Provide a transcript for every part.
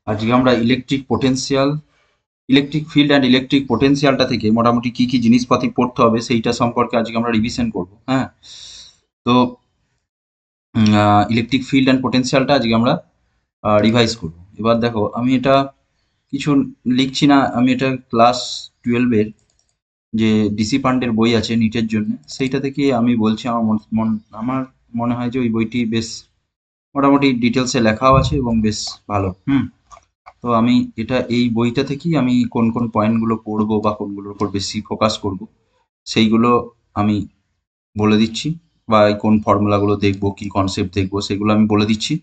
আজকে আমরা electric field and electric পোটেনশিয়ালটা থেকে মোটামুটি কি কি জিনিসপাতি পড়তে হবে সেইটা সম্পর্কে আজকে আমরা রিভিশন করব। হ্যাঁ, তো ইলেকট্রিক ফিল্ড অ্যান্ড পোটেনশিয়ালটা আজকে আমরা রিভাইজ করব। এবার দেখো, আমি এটা কিছু লিখছি না, আমি এটা ক্লাস 12-এর যে ডিসি পান্ডের বই আছে নিটের জন্য, সেইটা থেকে আমি বলছি। আমার মনে হয় যে ওই বইটি বেশ মোটামুটি ডিটেলসে লেখাও আছে এবং বেশ ভালো। তো আমি এটা এই বইটা থেকেই আমি কোন কোন পয়েন্টগুলো পড়বো বা কোনগুলোর উপর বেশি ফোকাস করব সেইগুলো আমি বলে দিচ্ছি, বা এই কোন ফর্মুলাগুলো দেখবো, কি কনসেপ্ট দেখবো সেগুলো আমি বলে দিচ্ছি।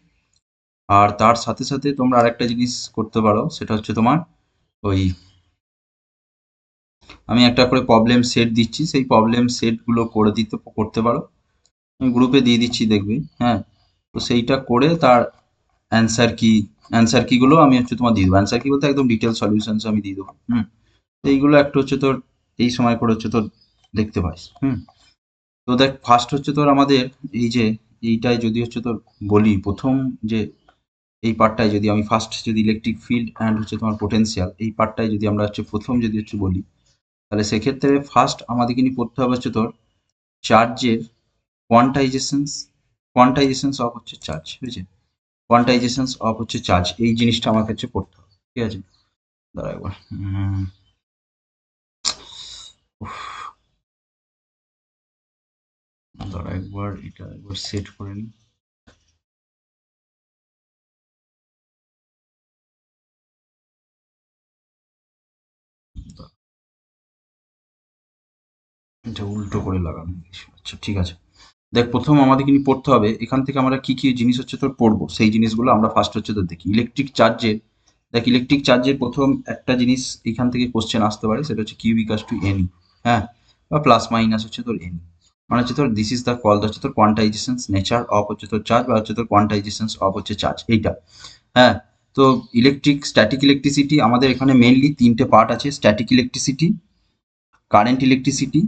আর তার সাথে সাথে তোমরা আরেকটা জিনিস করতে পারো, সেটা হচ্ছে তোমার ওই আমি একটা করে প্রবলেম সেট দিচ্ছি, সেই প্রবলেম সেটগুলো করতে পারো। আমি গ্রুপে দিয়ে দিচ্ছি, দেখবে। হ্যাঁ, তো সেইটা করে তার অ্যান্সার কিগুলো আমি হচ্ছে তোমার দিয়ে দেবো। অ্যান্সার কি বলতে একদম ডিটেল সলিউশনস আমি দিয়ে দেবো। তো এইগুলো একটা হচ্ছে তোর এই সময় করে হচ্ছে তোর দেখতে পারিস। তো দেখ, ফার্স্ট হচ্ছে তোর আমাদের এই যে এইটাই যদি হচ্ছে তোর বলি, প্রথম যে এই পার্টটায় যদি আমি ফার্স্ট যদি ইলেকট্রিক ফিল্ড অ্যান্ড হচ্ছে তোমার পোটেনশিয়াল এই পার্টটায় যদি আমরা হচ্ছে প্রথম যদি হচ্ছে বলি, তাহলে সেক্ষেত্রে ফার্স্ট আমাদেরকে নিয়ে পড়তে হবে হচ্ছে তোর চার্জের কোয়ান্টাইজেশনস কোয়ান্টাইজেশনস অফ হচ্ছে চার্জ, বুঝেছে? কোয়ান্টাইজেশনস অফ হচ্ছে চার্জ, এই জিনিসটা আমার কাছে পড়তে হবে। ঠিক আছে, দাঁড়া একবার। উফ, দাঁড়া একবার, এটা একবার সেট করে নিই। এটা উল্টো করে লাগানো হয়েছে। আচ্ছা, ঠিক আছে। দেখ, প্রথম আমাদেরকে নিয়ে পড়তে হবে এখান থেকে আমরা কি কি জিনিস হচ্ছে তোর পড়বো, সেই জিনিসগুলো আমরা ফার্স্ট হচ্ছে তোর দেখি। ইলেকট্রিক চার্জের প্রথম একটা জিনিস এখান থেকে কোশ্চেন আসতে পারে, সেটা হচ্ছে কিউ ইকাস টু এনি। হ্যাঁ, বা প্লাস মাইনাস হচ্ছে তোর এনি, মানে হচ্ছে তোর দিস ইজ দ্য কল হচ্ছে তোর কোয়ান্টাইজেশন নেচার অফ হচ্ছে তোর চার্জ, বা হচ্ছে তোর কোয়ান্টাইজেশন অফ হচ্ছে চার্জ, এইটা। হ্যাঁ, তো স্ট্যাটিক ইলেকট্রিসিটি আমাদের এখানে মেইনলি তিনটে পার্ট আছে: স্ট্যাটিক ইলেকট্রিসিটি, কারেন্ট ইলেকট্রিসিটি,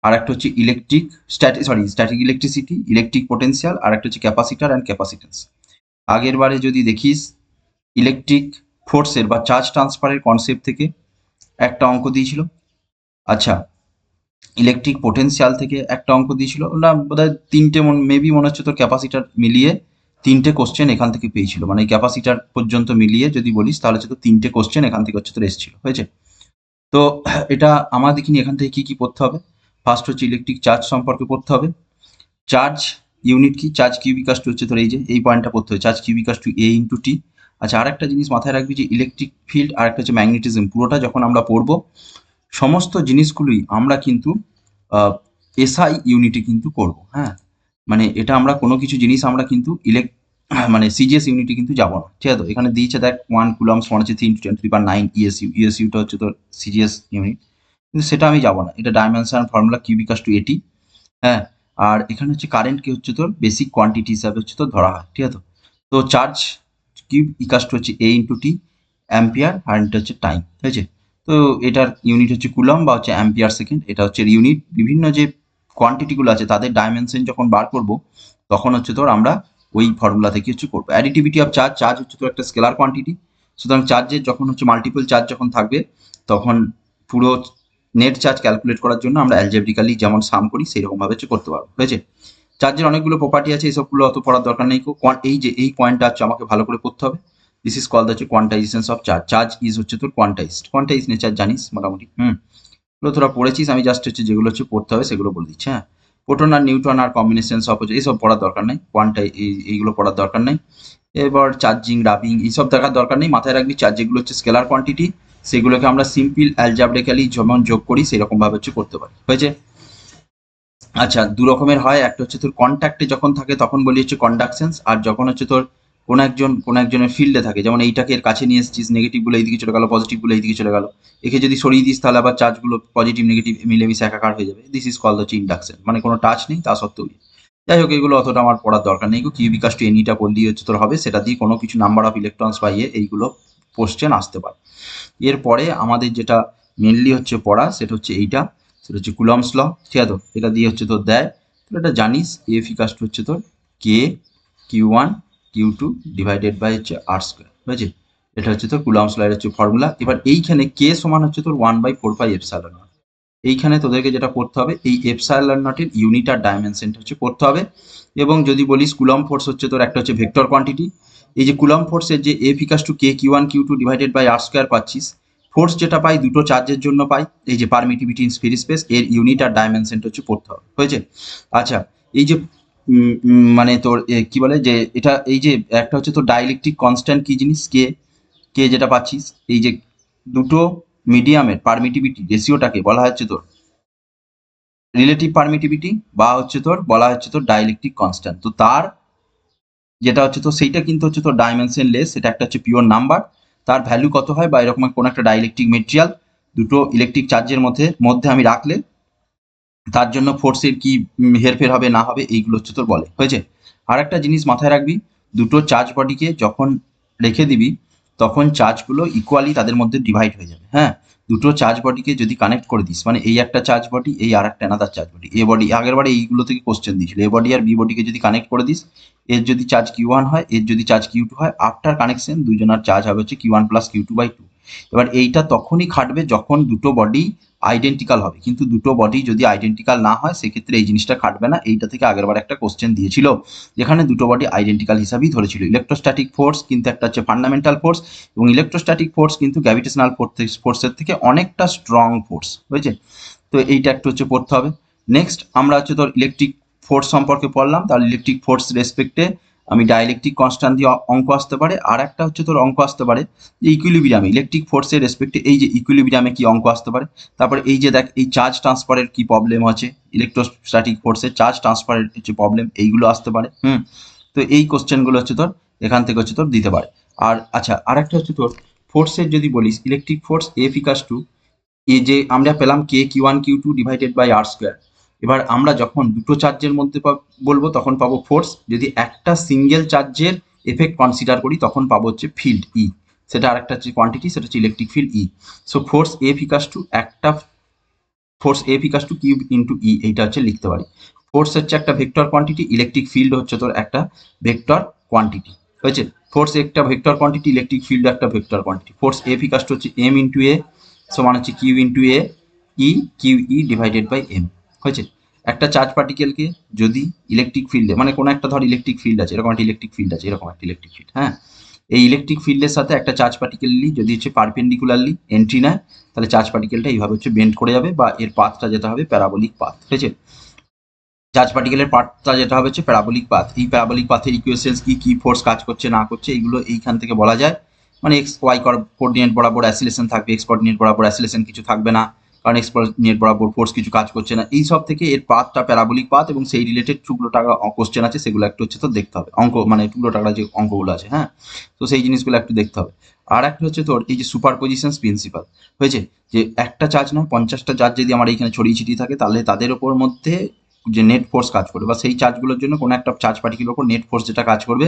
আর একটা হচ্ছে স্ট্যাটিক ইলেকট্রিসিটি, ইলেকট্রিক পোটেনশিয়াল, আর একটা হচ্ছে ক্যাপাসিটার অ্যান্ড ক্যাপাসিটেন্স। আগের বারে যদি দেখিস, ইলেকট্রিক ফোর্সের বা চার্জ ট্রান্সফারের কনসেপ্ট থেকে একটা অঙ্ক দিয়েছিল। আচ্ছা, ইলেকট্রিক পোটেনশিয়াল থেকে একটা অঙ্ক দিয়েছিল না, বোধহয় তিনটে, মেবি মনে হচ্ছে তোর ক্যাপাসিটার মিলিয়ে তিনটে কোশ্চেন এখান থেকে পেয়েছিল, মানে ক্যাপাসিটার পর্যন্ত মিলিয়ে যদি বলিস তাহলে হচ্ছে তো তিনটে কোশ্চেন এখান থেকে হচ্ছে তোর এসেছিল, হয়েছে? তো এটা আমার দেখিনি এখান থেকে কি কি পড়তে হবে। ফার্স্ট হচ্ছে ইলেকট্রিক চার্জ সম্পর্কে পড়তে হবে। চার্জ ইউনিট কি, চার্জ কিউবিকাস টু হচ্ছে তোর এই যে এই পয়েন্টটা পড়তে হবে, চার্জ কিউবিকাস টু এ ইন্টু টি। আচ্ছা, আর একটা জিনিস মাথায় রাখবি যে ইলেকট্রিক ফিল্ড আর একটা হচ্ছে ম্যাগনেটিজম, পুরোটা যখন আমরা পড়বো সমস্ত জিনিসগুলোই আমরা কিন্তু এসআই ইউনিটে কিন্তু করব। হ্যাঁ, মানে এটা আমরা কোনো কিছু জিনিস আমরা কিন্তু মানে সিজিএস ইউনিটে কিন্তু যাবো না। ঠিক আছে, তো এখানে দিয়েছে দেখ 1 কুলম্বস মানে হচ্ছে 3 × 10⁹ ইএসইউটা হচ্ছে তোর সিজিএস ইউনিট, কিন্তু সেটা আমি যাবো না। এটা ডাইমেনশন ফর্মুলা কিউবিকাস টু এটি। হ্যাঁ, আর এখানে হচ্ছে কারেন্ট কি হচ্ছে তোর বেসিক কোয়ান্টিটি হিসাবে হচ্ছে তোর ধরা হয়। ঠিক আছে, তো চার্জ কিউব ইকাস টু হচ্ছে এ ইন্টু টি, অ্যাম্পিয়ার, আর এটা হচ্ছে টাইম। ঠিক আছে, তো এটার ইউনিট হচ্ছে কুলম বা হচ্ছে অ্যাম্পিয়ার সেকেন্ড, এটা হচ্ছে ইউনিট। বিভিন্ন যে কোয়ান্টিটিগুলো আছে তাদের ডাইমেনশন যখন বার করব তখন হচ্ছে তোর আমরা ওই ফর্মুলা থেকে হচ্ছে করবো। অ্যাডিটিভিটি অফ চার্জ, চার্জ হচ্ছে তোর একটা স্কেলার কোয়ান্টিটি, সুতরাং চার্জের যখন হচ্ছে মাল্টিপল চার্জ যখন থাকবে তখন পুরো নেট চার্জ ক্যালকুলেট করার জন্য আমরা অ্যালজেব্রিক্যালি যেমন সাম করি সেই রকম ভাবে হচ্ছে করতে পারবো। হয়েছে? চার্জের অনেকগুলো প্রপার্টি আছে, এইসবগুলো অত পড়ার দরকার নেই। এই যে এই পয়েন্টটা হচ্ছে আমাকে ভালো করে পড়তে হবে। দিস ইজ কল্ড হচ্ছে quantisation of charge. Charge is হচ্ছে তোর কোয়ান্টাইজ নেচার জানিস মোটামুটি। এগুলো তোরা পড়েছিস, আমি জাস্ট হচ্ছে যেগুলো হচ্ছে পড়তে হবে সেগুলো বলে দিচ্ছি। হ্যাঁ, প্রোটন আর নিউট্রন আর কম্বিনেশন অফ হচ্ছে এইসব পড়ার দরকার নেই, এইগুলো পড়ার দরকার নেই। এবার চার্জিং, রাবিং এইসব দেখার দরকার নেই। মাথায় রাখবি চার্জ যেগুলো হচ্ছে স্কেলার কোয়ান্টিটি, সেগুলোকে আমরা সিম্পল অ্যালজাব্রিক্যালি যেমন যোগ করি সেই রকম ভাবে হচ্ছে করতে পারি। হয়েছে? আচ্ছা, দু রকমের হয়, একটা হচ্ছে তোর কন্ট্যাক্টে যখন থাকে তখন বলি হচ্ছে কন্ডাকশনস, আর যখন হচ্ছে তোর কোন একজনের ফিল্ডে থাকে, যেমন এইটাকে এর কাছে নিয়ে এসেছিস, নেগেটিভ গুলো এইদিকে চলে গেল, পজিটিভ গুলো এইদিকে চলে গেল, একে যদি সরিয়ে দিস তাহলে আবার চার্জগুলো পজিটিভ নেগেটিভ মিলেমিশে একাকার হয়ে যাবে। দিস ইজ কল্ড হচ্ছে ইন্ডাকশন, মানে কোনো টাচ নেই তা সত্ত্বেও। যাই হোক, এগুলো অতটা আমার পড়ার দরকার নেই। কিউ বিকাশ টু এনিটা পড়লেই হচ্ছে তোর হবে, সেটা দিয়ে কোনো কিছু নাম্বার অফ ইলেকট্রনস পাইয়ে এইগুলো কোশ্চেন আসতে পারে। এরপরে আমাদের যেটা মেনলি হচ্ছে পড়া সেটা হচ্ছে এইটা, সেটা হচ্ছে কুলম্বস ল। ঠিক আছে, এটা দিয়ে হচ্ছে তোর দেয়, তো এটা জানিস এফ ইকাস টু হচ্ছে তোর k Q one Q two divided by হচ্ছে আর স্কোয়ার। বুঝেছি? এটা হচ্ছে তোর কুলম্বস লয়ের হচ্ছে ফর্মুলা। এবার এইখানে কে সমান হচ্ছে তোর 1/4πε0। এইখানে তোদেরকে যেটা করতে হবে, এই এপসাইলন নটের ইউনিট আর ডাইমেনশনটা হচ্ছে করতে হবে। এবং যদি বলিস কুলম্ব ফোর্স হচ্ছে তোর একটা হচ্ছে ভেক্টর কোয়ান্টিটি, এই যে কুলম্ব ফোর্সের যে F equals to K Q one Q two divided by R square পাচ্ছিস, ফোর্স যেটা পাই দুটো চার্জের জন্য পাই, এই যে পারমিটিভিটি ইন ফ্রি স্পেস, এর ইউনিট আর ডাইমেনশনটা হচ্ছে পড়তে হবে, হয়েছে। আচ্ছা, এই যে মানে তোর কি বলে যে এটা, এই যে একটা হচ্ছে তোর ডাইইলেকট্রিক কনস্ট্যান্ট কি জিনিস, কে, কে যেটা পাচ্ছিস, এই যে দুটো মিডিয়ামের পারমিটিভিটি রেশিওটাকে বলা হচ্ছে তোর রিলেটিভ পারমিটিভিটি, বা হচ্ছে তোর বলা হচ্ছে তোর ডাইইলেকট্রিক কনস্ট্যান্ট। তো তার যেটা হচ্ছে তো সেইটা কিন্তু হচ্ছে তোর ডাইমেনশন লেস, সেটা একটা হচ্ছে পিওর নাম্বার। তার ভ্যালু কত হয়, বা এরকম কোনো একটা ডাইইলেকট্রিক মেটেরিয়াল দুটো ইলেকট্রিক চার্জের মধ্যে মধ্যে আমি রাখলে তার জন্য ফোর্সের কি হেরফের হবে না হবে, এইগুলো হচ্ছে তোর বলে, হয়েছে। আর একটা জিনিস মাথায় রাখবি, দুটো চার্জ বডিকে যখন রেখে দিবি তখন চার্জগুলো ইকুয়ালি তাদের মধ্যে ডিভাইড হয়ে যাবে, হ্যাঁ। দুটো চার্জ বডিকে যদি কানেক্ট করে দিস, মানে এই একটা চার্জ বডি, এই আর একটা অ্যানাদার চার্জ বডি, এ বডি আগের বারে এইগুলো থেকে কোশ্চেন দিয়েছিল, এ বডি আর বি বডিকে যদি কানেক্ট করে দিস, এর যদি চার্জ কিউ1 হয়, এর যদি চার্জ কিউ2 হয়, আফটার কানেকশন দুজনের চার্জ হবে হচ্ছে কিউ1 প্লাস কিউ2/2। এবার এইটা তখনই খাটবে যখন দুটো বডি আইডেন্টিক্যাল হবে, কিন্তু দুটো বডি যদি আইডেন্টিক্যাল না হয় সেক্ষেত্রে এই জিনিসটা খাটবে না। এইটা থেকে আগেরবার একটা কোশ্চেন দিয়েছিল, যেখানে দুটো বডি আইডেন্টিক্যাল হিসাবেই ধরেছিল। ইলেকট্রোস্ট্যাটিক ফোর্স কিন্তু একটা হচ্ছে ফান্ডামেন্টাল ফোর্স, এবং ইলেকট্রোস্ট্যাটিক ফোর্স কিন্তু গ্র্যাভিটেশনাল ফোর্সের থেকে অনেকটা স্ট্রং ফোর্স, হয়েছে। তো এইটা একটু হচ্ছে পড়তে হবে। নেক্সট আমরা হচ্ছে তোর ইলেকট্রিক ফোর্স সম্পর্কে পড়লাম, তাহলে ইলেকট্রিক ফোর্স রেসপেক্টে আমি ডাইইলেকট্রিক কনস্ট্যান্ট দিয়ে অঙ্ক আসতে পারে। আর একটা হচ্ছে তোর অঙ্ক আসতে পারে যে ইকুইলিব্রিয়ামে, ইলেকট্রিক ফোর্সের রেসপেক্টে এই যে ইকুইলিব্রিয়ামে কি অঙ্ক আসতে পারে। তারপরে এই যে দেখ, এই চার্জ ট্রান্সফারের কি প্রবলেম আছে, ইলেকট্রোস্ট্যাটিক ফোর্সের চার্জ ট্রান্সফারের যে প্রবলেম, এইগুলো আসতে পারে। তো এই কোশ্চেনগুলো হচ্ছে তোর এখান থেকে হচ্ছে তোর দিতে পারে। আর আচ্ছা, আর একটা হচ্ছে তোর ফোর্সের যদি বলিস, electric force F equals two, এই যে আমরা পেলাম কে কিউ1 কিউ2 ডিভাইডেড বাই আর স্কোয়ার। এবার আমরা যখন দুটো চার্জের মধ্যে বলবো তখন পাবো ফোর্স, যদি একটা সিঙ্গেল চার্জের এফেক্ট কনসিডার করি তখন পাবো হচ্ছে ফিল্ড ই, সেটা আরেকটা হচ্ছে কোয়ান্টিটি, সেটা হচ্ছে electric field E. So force F equals to একটা force F equals to q into E, এইটা হচ্ছে লিখতে পারি। ফোর্স হচ্ছে একটা ভেক্টর কোয়ান্টিটি, ইলেকট্রিক ফিল্ড হচ্ছে তোর একটা ভেক্টর কোয়ান্টিটি, হয়েছে। ফোর্স একটা ভেক্টর কোয়ান্টিটি, ইলেকট্রিক ফিল্ড একটা vector quantity. Force F equals to হচ্ছে এম ইন্টু এ সমান হচ্ছে Q into A E, Q E divided by M, হয়েছে। একটা চার্জ পার্টিকেলকে যদি ইলেকট্রিক ফিল্ডে, মানে কোনো একটা ধর ইলেকট্রিক ফিল্ড আছে, এরকম একটা ইলেকট্রিক ফিল্ড আছে, এরকম একটা ইলেকট্রিক ফিল্ড, হ্যাঁ। এই ইলেকট্রিক ফিল্ডের সাথে একটা চার্জ পার্টিকেললি যদি হচ্ছে পারপেন্ডিকুলারলি এন্ট্রি নেয়, তাহলে চার্জ পার্টিকেলটা এইভাবে হচ্ছে বেন্ড করে যাবে, বা এর পাথটা যেটা হবে প্যারাবোলিক পাথ, ঠিক আছে। চার্জ পার্টিকেলের পাথটা যেটা হবে হচ্ছে প্যারাবোলিক পাথ। এই প্যারাবোলিক পাথের ইকুয়েশনস কি, কি ফোর্স কাজ করছে না করছে, এইগুলো এইখান থেকে বলা যায়। মানে এক্স ওয়াই কোঅর্ডিনেট বরাবর অ্যাসিলেশন থাকবে, এক্স কোঅর্ডিনেট বরাবর অ্যাসিলেশন কিছু থাকবে না, কারণ এক্স কোঅর্ডিনেট বরাবর ফোর্স কিছু কাজ করছে না। এই সব থেকে এর পাথটা প্যারাবোলিক পাথ, এবং সেই রিলেটেড টুকরো টাকা কোশ্চেন আছে, সেগুলো একটু হচ্ছে তো দেখতে হবে, অঙ্ক মানে টুকরো টাকা যে অঙ্কগুলো আছে, হ্যাঁ। তো সেই জিনিসগুলো একটু দেখতে হবে। আর একটা হচ্ছে তোর এই যে সুপার পজিশন প্রিন্সিপাল, হয়েছে। যে একটা চার্জ নয় 50টা চার্জ যদি আমার এইখানে ছড়িয়ে ছিটিয়ে থাকে, তাহলে তাদের ওপর মধ্যে যে নেট ফোর্স কাজ করবে, বা সেই চার্জগুলোর জন্য কোনো একটা চার্জ পার্টিকেলের ওপর নেট ফোর্স যেটা কাজ করবে,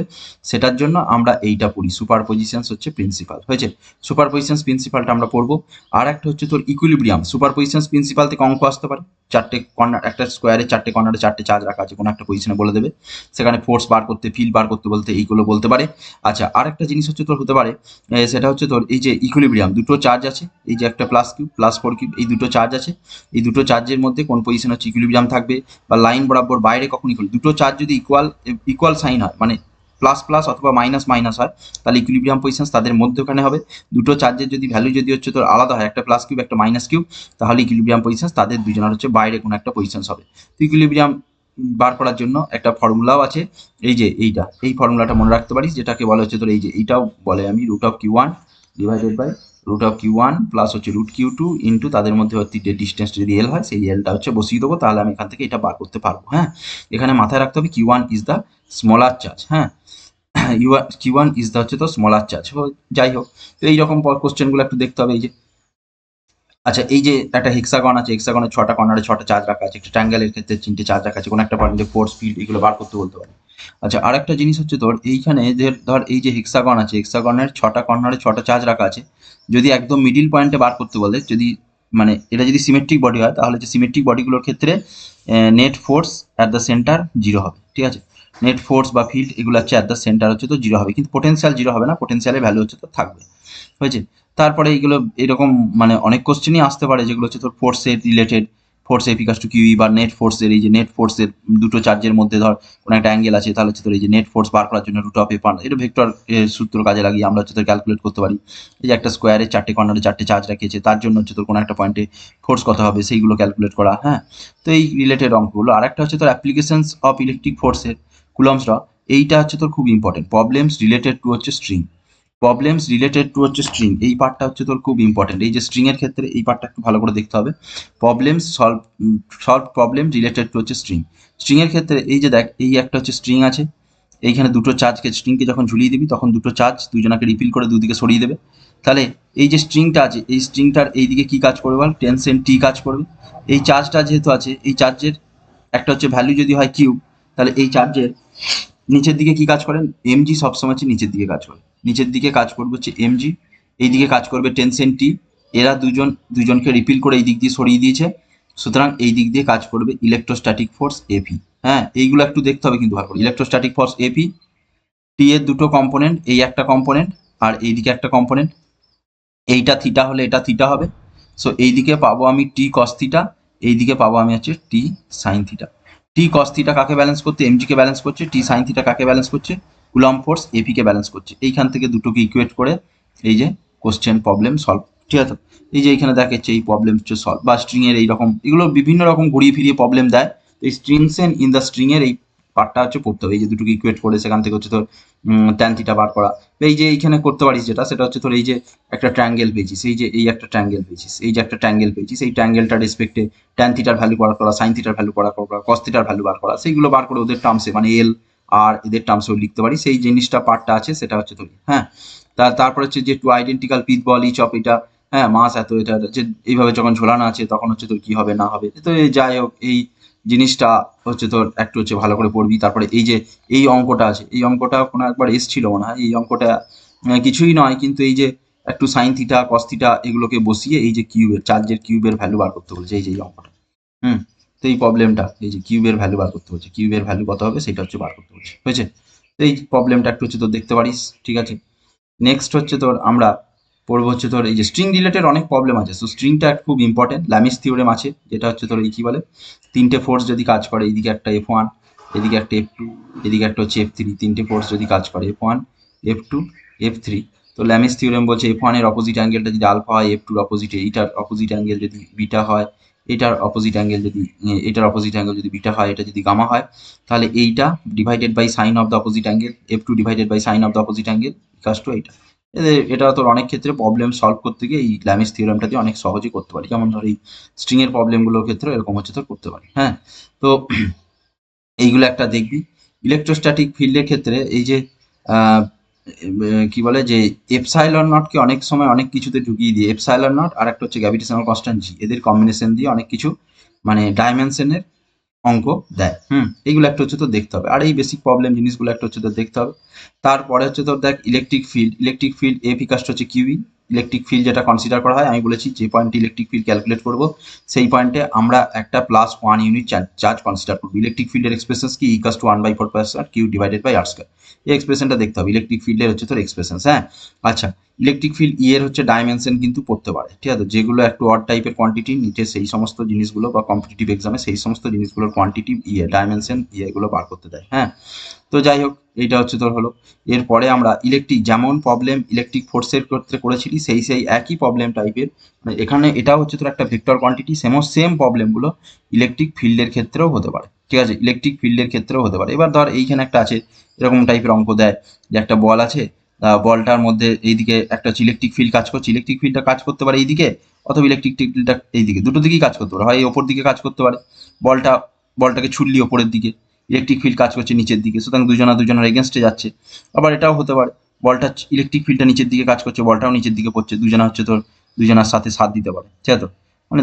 সেটার জন্য আমরা এইটা পড়ি, সুপার পজিশনস হচ্ছে প্রিন্সিপাল, হয়েছে। সুপার পজিশনস প্রিন্সিপালটা আমরা পড়বো। আর একটা হচ্ছে তোর ইকুইলিব্রিয়াম। সুপার পজিশনস প্রিন্সিপাল থেকে অঙ্ক আসতে পারে, চারটে কর্নার, একটা স্কোয়ারে চারটে কর্নারে চারটে চার্জ রাখা আছে, কোনো একটা পজিশনে বলে দেবে, সেখানে ফোর্স বার করতে, ফিল্ড বার করতে বলতে এইগুলো বলতে পারে। আচ্ছা, আর একটা জিনিস হচ্ছে তোর হতে পারে, সেটা হচ্ছে তোর এই যে ইকুইলিব্রিয়াম, দুটো চার্জ আছে, এই যে একটা প্লাস কিউব প্লাস 4 কিউব, এই দুটো চার্জ আছে, এই দুটো চার্জের মধ্যে কোন পজিশন হচ্ছে ইকুইলিব্রিয়াম থাকবে, বা লাইন বরাবর বাইরে কখন ইকুয়াল, দুটো চার্জ যদি ইকুয়াল সাইন হয়, মানে প্লাস প্লাস অথবা মাইনাস মাইনাস হয়, তাহলে ইকুইলিব্রিয়াম পজিশন তাদের মধ্যে ওখানে হবে। দুটো চার্জের যদি ভ্যালু যদি হচ্ছে তোর আলাদা হয়, একটা প্লাস কিউব একটা মাইনাস কিউব, তাহলে ইকুইলিব্রিয়াম পজিশন তাদের দুজনের হচ্ছে বাইরে কোনো একটা পজিশন হবে। তো ইকুইলিব্রিয়াম বার করার জন্য একটা ফর্মুলাও আছে, এই যে এইটা, এই ফর্মুলাটা মনে রাখতে পারিস, যেটাকে বলা হচ্ছে তোর এই যে এইটাও বলে আমি root of q one divided by root of q one plus হচ্ছে রুট কিউ2 ইন্টু তাদের মধ্যে ডিস্টেন্স যদি এল হয়, সেই এলটা হচ্ছে বসিয়ে দেবো, তাহলে আমি এখান থেকে এটা বার করতে পারবো, হ্যাঁ। এখানে মাথায় রাখতে হবে কিউ1 ইজ দ্য স্মলার চার্জ, হ্যাঁ। কিউ1 ইজ দ্য হচ্ছে তো স্মলার চার্জ। যাই হোক, তো এইরকম কোশ্চেনগুলো একটু দেখতে হবে। এই যে আচ্ছা, এই যে একটা হেক্সাগন আছে, হেক্সাগনের 6টা কর্নারে 6টা চার্জ রাখা আছে, একটা ট্রায়াঙ্গেলের ক্ষেত্রে 3টে চার্জ রাখা আছে, কোনো একটা পয়েন্টে ফোর্স ফিল্ড এগুলো বার করতে বলতে পারে। আচ্ছা, আরেকটা জিনিস হচ্ছে তোর এইখানে যে ধর এই যে হেক্সাগন আছে, হেক্সাগনের 6টা কর্নারে 6টা চার্জ রাখা আছে, যদি একদম মিডিল পয়েন্টে বার করতে বলে, যদি মানে এটা যদি সিমেট্রিক বডি হয়, তাহলে যে সিমেট্রিক বডিগুলোর ক্ষেত্রে net force at the centre 0 হবে, ঠিক আছে। নেট ফোর্স বা ফিল্ড এগুলো হচ্ছে অ্যাট দ্য সেন্টার হচ্ছে তো জিরো হবে, কিন্তু পোটেনশিয়াল জিরো হবে না, পোটেনশিয়ালের ভ্যালু হচ্ছে তো থাকবে, হয়েছে। তারপরে এইগুলো এরকম মানে অনেক কোশ্চেনই আসতে পারে যেগুলো হচ্ছে তোর ফোর্সের রিলেটেড, ফোর্স এফিকাস টু কিউই বা নেট ফোর্সের, এই যে নেট ফোর্সের দুটো চার্জের মধ্যে ধর কোনো একটা অ্যাঙ্গেল আছে, তাহলে হচ্ছে তোর এই যে নেট ফোর্স বার করার জন্য রুট অফ এ পান, এটা ভেক্টর সূত্র কাজে লাগিয়ে আমরা হচ্ছে তোর ক্যালকুলেট করতে পারি। এই যে একটা স্কোয়ারে চারটে কর্নারে চারটে চার্জ রাখিয়েছে, তার জন্য হচ্ছে তোর কোনো একটা পয়েন্টে ফোর্স কত হবে সেইগুলো ক্যালকুলেট করা, হ্যাঁ। তো এই রিলেটেড অঙ্কগুলো। আর একটা হচ্ছে তোর অ্যাপ্লিকেশনস অফ ইলেকট্রিক ফোর্সের কুলম্বস ল, এইটা হচ্ছে তোর খুব ইম্পর্টেন্ট। প্রবলেমস রিলেটেড টু হচ্ছে স্ট্রিং, প্রবলেমস রিলেটেড টু হচ্ছে স্ট্রিং, এই পার্টটা হচ্ছে তোর খুব ইম্পর্টেন্ট। এই যে স্ট্রিং এর ক্ষেত্রে এই পার্টটা একটু ভালো করে দেখতে হবে। Problems solve problem related to হচ্ছে স্ট্রিং। স্ট্রিং এর ক্ষেত্রে এই যে দেখ, এই একটা হচ্ছে স্ট্রিং আছে, এইখানে দুটো চার্জকে স্ট্রিংকে যখন ঝুলিয়ে দিবি তখন দুটো চার্জ দুজনাকে রিপিল করে দুদিকে সরিয়ে দেবে। তাহলে এই যে স্ট্রিংটা আছে, এই স্ট্রিংটার এইদিকে কি কাজ করবে বল, টেনশন টি কাজ করবে। এই চার্জটা যেহেতু আছে, এই চার্জের একটা হচ্ছে ভ্যালু যদি হয় কিউ, তাহলে এই চার্জের নিচের দিকে কি কাজ করেন, এমজি সবসময় হচ্ছে নিচের দিকে কাজ করে, নিচের দিকে কাজ করবে হচ্ছে এমজি, এই দিকে কাজ করবে টেনশন টি। এরা দুজনকে রিপিল করে এই দিক দিয়ে সরিয়ে দিয়েছে, সুতরাং এই দিক দিয়ে কাজ করবে ইলেকট্রোস্ট্যাটিক ফোর্স এপি। হ্যাঁ, এইগুলো একটু দেখতে হবে কিন্তু ভালো করে। ইলেকট্রোস্ট্যাটিক ফোর্স এপি, টি এর দুটো কম্পোনেন্ট, এই একটা কম্পোনেন্ট আর এইদিকে একটা কম্পোনেন্ট, এইটা থিটা হলে এটা থিটা হবে। সো এইদিকে পাবো আমি টি কস থিটা, এইদিকে পাবো আমি হচ্ছে টি সাইন থিটা। টি কস থিটা কাকে ব্যালেন্স করতে, এমজি কে ব্যালেন্স করছে। টি সাইন থিটা কাকে ব্যালেন্স করছে, কুলম্ব ফোর্স এপি কে ব্যালেন্স করছে। এইখান থেকে দুটোকে ইকুয়েট করে এই যে কোশ্চেন প্রবলেম সলভ, ঠিক আছে। এই যে এইখানে দেখাচ্ছে এই প্রবলেম হচ্ছে সলভ, বা স্ট্রিং এর এইরকম এগুলো বিভিন্ন রকম ঘুরিয়ে ফিরিয়ে প্রবলেম দেয়। এই strings end in the string এর এই পার্টটা হচ্ছে পড়তে হবে। এই যে দুটোকে ইকুয়েট করে সেখান থেকে হচ্ছে তোর ট্যান থিটা বার করা। এই যে এইখানে করতে পারিস যেটা, সেটা হচ্ছে তোর এই যে একটা ট্রায়াঙ্গেল পেয়েছিস, এই যে এই একটা ট্রায়াঙ্গেল পেয়েছিস, এই যে একটা ট্রায়াঙ্গেল পেয়েছিস, এই ট্রায়াঙ্গেলটার রেসপেক্টে ট্যান থিটার ভ্যালু বার করা, সাইন থিটার ভ্যালু বার করা, কস থিটার ভ্যালু বার করা, সেইগুলো বার করে ওদের টার্মসে মানে এল আর এদের টার্মসেও লিখতে পারি। সেই জিনিসটা পার্টটা আছে সেটা হচ্ছে তোর, হ্যাঁ। তারপর হচ্ছে যে two identical pith ball each of, এটা হ্যাঁ মাস এত, এটা যে এইভাবে যখন ঝোলানো আছে তখন হচ্ছে তোর কি হবে না হবে। তো যাই হোক এই জিনিসটা হচ্ছে তোর একটু হচ্ছে ভালো করে পড়বি। তারপরে এই যে এই অঙ্কটা আছে, এই অঙ্কটা কোনো একবার এসছিল মনে হয়, এই অঙ্কটা কিছুই নয় কিন্তু এই যে একটু সাইন থিটা কস থিটা এগুলোকে বসিয়ে এই যে কিউবের চার্জের কিউবের ভ্যালু বার করতে বলছে, এই যে এই অঙ্কটা। হুম, তো এই প্রবলেমটা এই যে কিউবের ভ্যালু বার করতে হচ্ছে, কিউবের ভ্যালু কত হবে সেটা হচ্ছে বার করতে হচ্ছে, হয়েছে। তো এই প্রবলেমটা একটু হচ্ছে তোর দেখতে পারিস, ঠিক আছে। নেক্সট হচ্ছে তোর আমরা পড়বো হচ্ছে তোর এই যে স্ট্রিং রিলেটেড অনেক প্রবলেম আছে। সো স্ট্রিংটা খুব ইম্পর্টেন্ট। ল্যামিস থিওরেম আছে যেটা হচ্ছে তোর এই কি বলে, তিনটে ফোর্স যদি কাজ করে, এইদিকে একটা F1, এদিকে একটা F2, এদিকে একটা হচ্ছে F3, তিনটে ফোর্স যদি কাজ করে F1 F2 F3, তো ল্যামিস থিওরেম বলছে F1 এর অপোজিট অ্যাঙ্গেলটা যদি আলফা হয়, F2 এর অপোজিটে এইটার অপোজিট অ্যাঙ্গেল যদি বিটা হয়, এটার অপোজিট অ্যাঙ্গেল যদি এটার অপোজিট অ্যাঙ্গেল যদি বিটা হয়, এটা যদি গামা হয়, তাহলে এইটা divided by sine of the opposite angle, F2 divided by sine of the opposite angle equals to এইটা। এটা তোর অনেক ক্ষেত্রে প্রবলেম সলভ করতে গিয়ে এই ল্যামিস থিওরেমটা দিয়ে অনেক সহজেই করতে পারি। যেমন ধর এই স্ট্রিং এর প্রবলেমগুলোর ক্ষেত্রে এরকম হচ্ছে তোর করতে পারি, হ্যাঁ। তো এইগুলো একটা দেখবি। ইলেকট্রোস্ট্যাটিক ফিল্ডের ক্ষেত্রে এই যে আহ, কি বলে যে এপসাইলন নটকে অনেক সময় অনেক কিছুতে ঢুকিয়ে দিয়ে, এপসাইলন নট আর একটা হচ্ছে গ্র্যাভিটেশনাল কনস্ট্যান্ট জি, এদের কম্বিনেশন দিয়ে অনেক কিছু মানে ডাইমেনশনের অঙ্ক দেয়। এইগুলো একটা হচ্ছে তোর দেখতে হবে। আর এই বেসিক প্রবলেম জিনিসগুলো একটা হচ্ছে তোর দেখতে হবে। তারপরে হচ্ছে তোর দেখ electric field, electric field F ইকাস্ট হচ্ছে কিউই। ইলেকট্রিক ফিল্ড যেটা কনসিডার করা হয়, আমি বলেছি যে পয়েন্টে ইলেকট্রিক ফিল্ড ক্যালকুলেট করব সেই পয়েন্টে আমরা একটা +1 ইউনিট চার্জ কনসিডার করবো। ইলেকট্রিক ফিল্ডের এক্সপ্রেশন কি, ইকাস্ট 1/4 Q divided by R square. এই এক্সপ্রেশনটা দেখতে হবে, ইলেকট্রিক ফিল্ডের হচ্ছে তোর এক্সপ্রেশন, হ্যাঁ। আচ্ছা, ইলেকট্রিক ফিল্ড ই এর হচ্ছে ডাইমেনশন কিন্তু পড়তে পারে, ঠিক আছে। যেগুলো একটু অড টাইপের কোয়ান্টিটি নিচে সেই সমস্ত জিনিসগুলো, বা কম্পিটিটিভ এক্সামে সেই সমস্ত জিনিসগুলোর কোয়ান্টিটি ইয়ে ডাইমেনশন ইয়ে এগুলো বার করতে দেয়, হ্যাঁ। তো যাই হোক এইটা হচ্ছে তোর হলো। এরপরে আমরা ইলেকট্রিক যেমন প্রবলেম ইলেকট্রিক ফোর্সের ক্ষেত্রে করেছিলি সেই একই প্রবলেম টাইপের, মানে এখানে এটা হচ্ছে তোর একটা ভেক্টর কোয়ান্টিটি, সেম প্রবলেমগুলো ইলেকট্রিক ফিল্ডের ক্ষেত্রেও হতে পারে, ঠিক আছে। ইলেকট্রিক ফিল্ডের ক্ষেত্রেও হতে পারে। এবার ধর এইখানে একটা আছে এরকম টাইপের অঙ্ক দেয় যে একটা বল আছে, বলটার মধ্যে এইদিকে একটা হচ্ছে ইলেকট্রিক ফিল্ড কাজ করছে, ইলেকট্রিক ফিল্ডটা কাজ করতে পারে এইদিকে, অথবা ইলেকট্রিক ফিল্ডটা এইদিকে, দুটো দিকেই কাজ করতে পারে। হয় এই ওপর দিকে কাজ করতে পারে, বলটা বলটাকে ছুড়লি ওপরের দিকে, ইলেকট্রিক ফিল্ড কাজ করছে নিচের দিকে, সুতরাং দুজনের এগেনস্টে যাচ্ছে। আবার এটাও হতে পারে বলটা ইলেকট্রিক ফিল্ডটা নিচের দিকে কাজ করছে, বলটাও নিচের দিকে পড়ছে, দুজনা হচ্ছে তোর দুজনার সাথে সাথ দিতে পারে, ঠিক আছে। তো মানে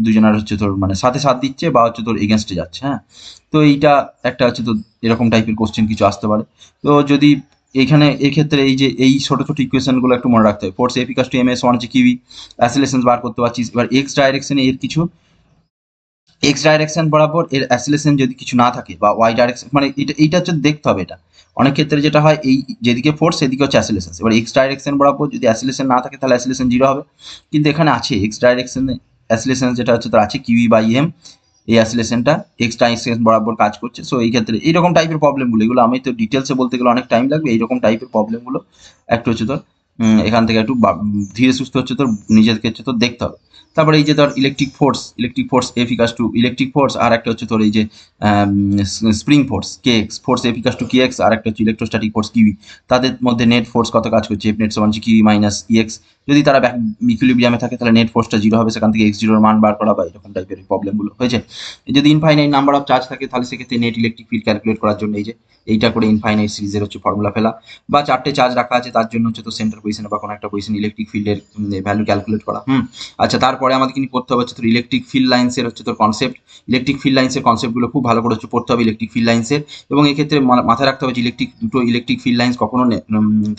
দুজনার হচ্ছে তোর মানে সাথে সাথ দিচ্ছে বা হচ্ছে তোর এগেনস্টে যাচ্ছে, হ্যাঁ। তো এইটা একটা হচ্ছে তো এরকম টাইপের কোশ্চেন কিছু আসতে পারে। তো যদি এখানে এক্ষেত্রে এই যে এই ছোট ছোট ইকুয়েশনগুলো একটু মনে রাখতে হবে। Force F equal to M S one হচ্ছে কিউই, অ্যাসিলেশন বার করতে পারছিস। এবার এক্স ডাইরেকশনে এর কিছু এক্স ডাইরেকশন বরাবর এর অ্যাসিলেশন যদি কিছু না থাকে বা ওয়াই ডাইরেকশন, মানে এইটা হচ্ছে দেখতে হবে। এটা অনেক ক্ষেত্রে যেটা হয়, এই যেদিকে ফোর্স সেদিকে হচ্ছে অ্যাসিলেশন। এবার এক্স ডাইরেকশন বরাবর যদি অ্যাসিলেশন না থাকে তাহলে অ্যাসিলেশন 0 হবে। কিন্তু এখানে আছে এক্স ডাইরেকশনে অ্যাসিলেশন যেটা হচ্ছে তার আছে কিউই বাই এম, এই অ্যাসিলেশনটা এক্স ডাইরেকশন বরাবর কাজ করছে। সো এই ক্ষেত্রে এইরকম টাইপের প্রবলেমগুলো, এগুলো আমি তো ডিটেলসে বলতে গেলে অনেক টাইম লাগবে। এইরকম টাইপের প্রবলেমগুলো একটু হচ্ছে তোর এখান থেকে একটু ধীরে সুস্থ হচ্ছে তোর নিজেকে হচ্ছে তোর দেখতে হবে। তারপরে এই যে তোর electric force F equals to electric force, আর একটা হচ্ছে তোর এই যে spring force k x, force F equals to k x, আর একটা হচ্ছে ইলেকট্রোস্ট্যাটিক ফোর্স কিউই। তাদের মধ্যে নেট ফোর্স কত কাজ করছে, এফ নেট সমান কিউই মাইনাস ইএক্স। যদি তারা ইকুইলিব্রিয়ামে থাকে তাহলে নেট ফোর্সটা 0 হবে, সেখান থেকে x0 এর মান বার করা বা এরকম টাইপের প্রবলেমগুলো হয়েছে। যদি ইনফাইনাইট নাম্বার অফ চার্জ থাকে তাহলে সেক্ষেত্রে নেট ইলেকট্রিক ফিল্ড ক্যালকুলেট করার জন্য এই যে এইটা করে ইনফাইনাইট সিরিজের হচ্ছে ফর্মুলা ফেলা, বা 4টে চার্জ রাখা আছে তার জন্য হচ্ছে তো সেন্টার পজিশনে বা কোনো একটা পজিশন ইলেকট্রিক ফিল্ডের ভ্যালু ক্যালকুলেট করা। আচ্ছা, তারপরে আমাদের কিন্তু পড়তে হবে হচ্ছে তোর ইলেকট্রিক ফিল্ড লাইন্সের হচ্ছে তোর কনসেপ্ট। ইলেকট্রিক ফিল্ড লাইন্সের কনসেপ্টগুলো খুব ভালো করে হচ্ছে পড়তে হবে ইলেকট্রিক ফিল্ড লাইন্সের। এবং এক্ষেত্রে মাথায় রাখতে হবে যে দুটো ইলেকট্রিক ফিল্ড লাইন্স কখনো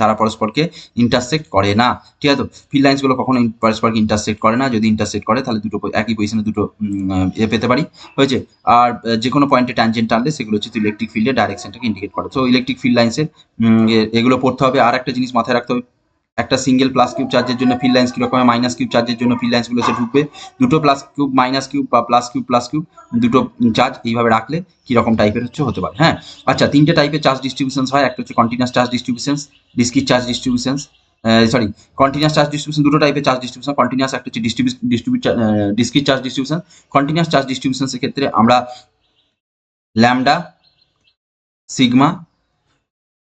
তারা পরস্পরকে ইন্টারসেক্ট করে না। ঠিক আছে, তো ফিল্ড লাইন্সগুলো কখনো পরস্পরকে ইন্টারসেক্ট করে না। যদি ইন্টারসেক্ট করে তাহলে দুটো একই পজিশনে দুটো পেতে পারি, হয়েছে। আর যে কোনো পয়েন্টে ট্যানজেন্ট টানলে সেগুলো হচ্ছে ইলেকট্রিক ফিল্ডের ডাইরেকশনটাকে ইন্ডিকেট করে। তো ইলেকট্রিক ফিল্ড লাইন্সের এগুলো পড়তে হবে। আর একটা জিনিস মাথায় রাখতে হবে, একটা সিঙ্গেল প্লাস কিউব চার্জের জন্য ফিল্ড লাইন্স কিরকম, মাইনাস কিউব চার্জের জন্য ফিল্ড লাইন্সগুলো এসে ঢুকবে। দুটো প্লাস কিউব মাইনাস কিউব বা প্লাস কিউব দুটো চার্জ এইভাবে রাখলে কিরকম টাইপের হতে পারে। হ্যাঁ, আচ্ছা, 3টে টাইপের চার্জ ডিস্ট্রিবিউশন হয়। একটা হচ্ছে continuous charge distribution, discrete charge distribution, sorry, continuous charge distribution দুটো টাইপের চার্জ ডিস্ট্রিবিউশন। কন্টিনিউয়াস একটা হচ্ছে discrete charge distribution. Continuous charge ডিস্ট্রিবিউশনের ক্ষেত্রে আমরা ল্যামডা, সিগমা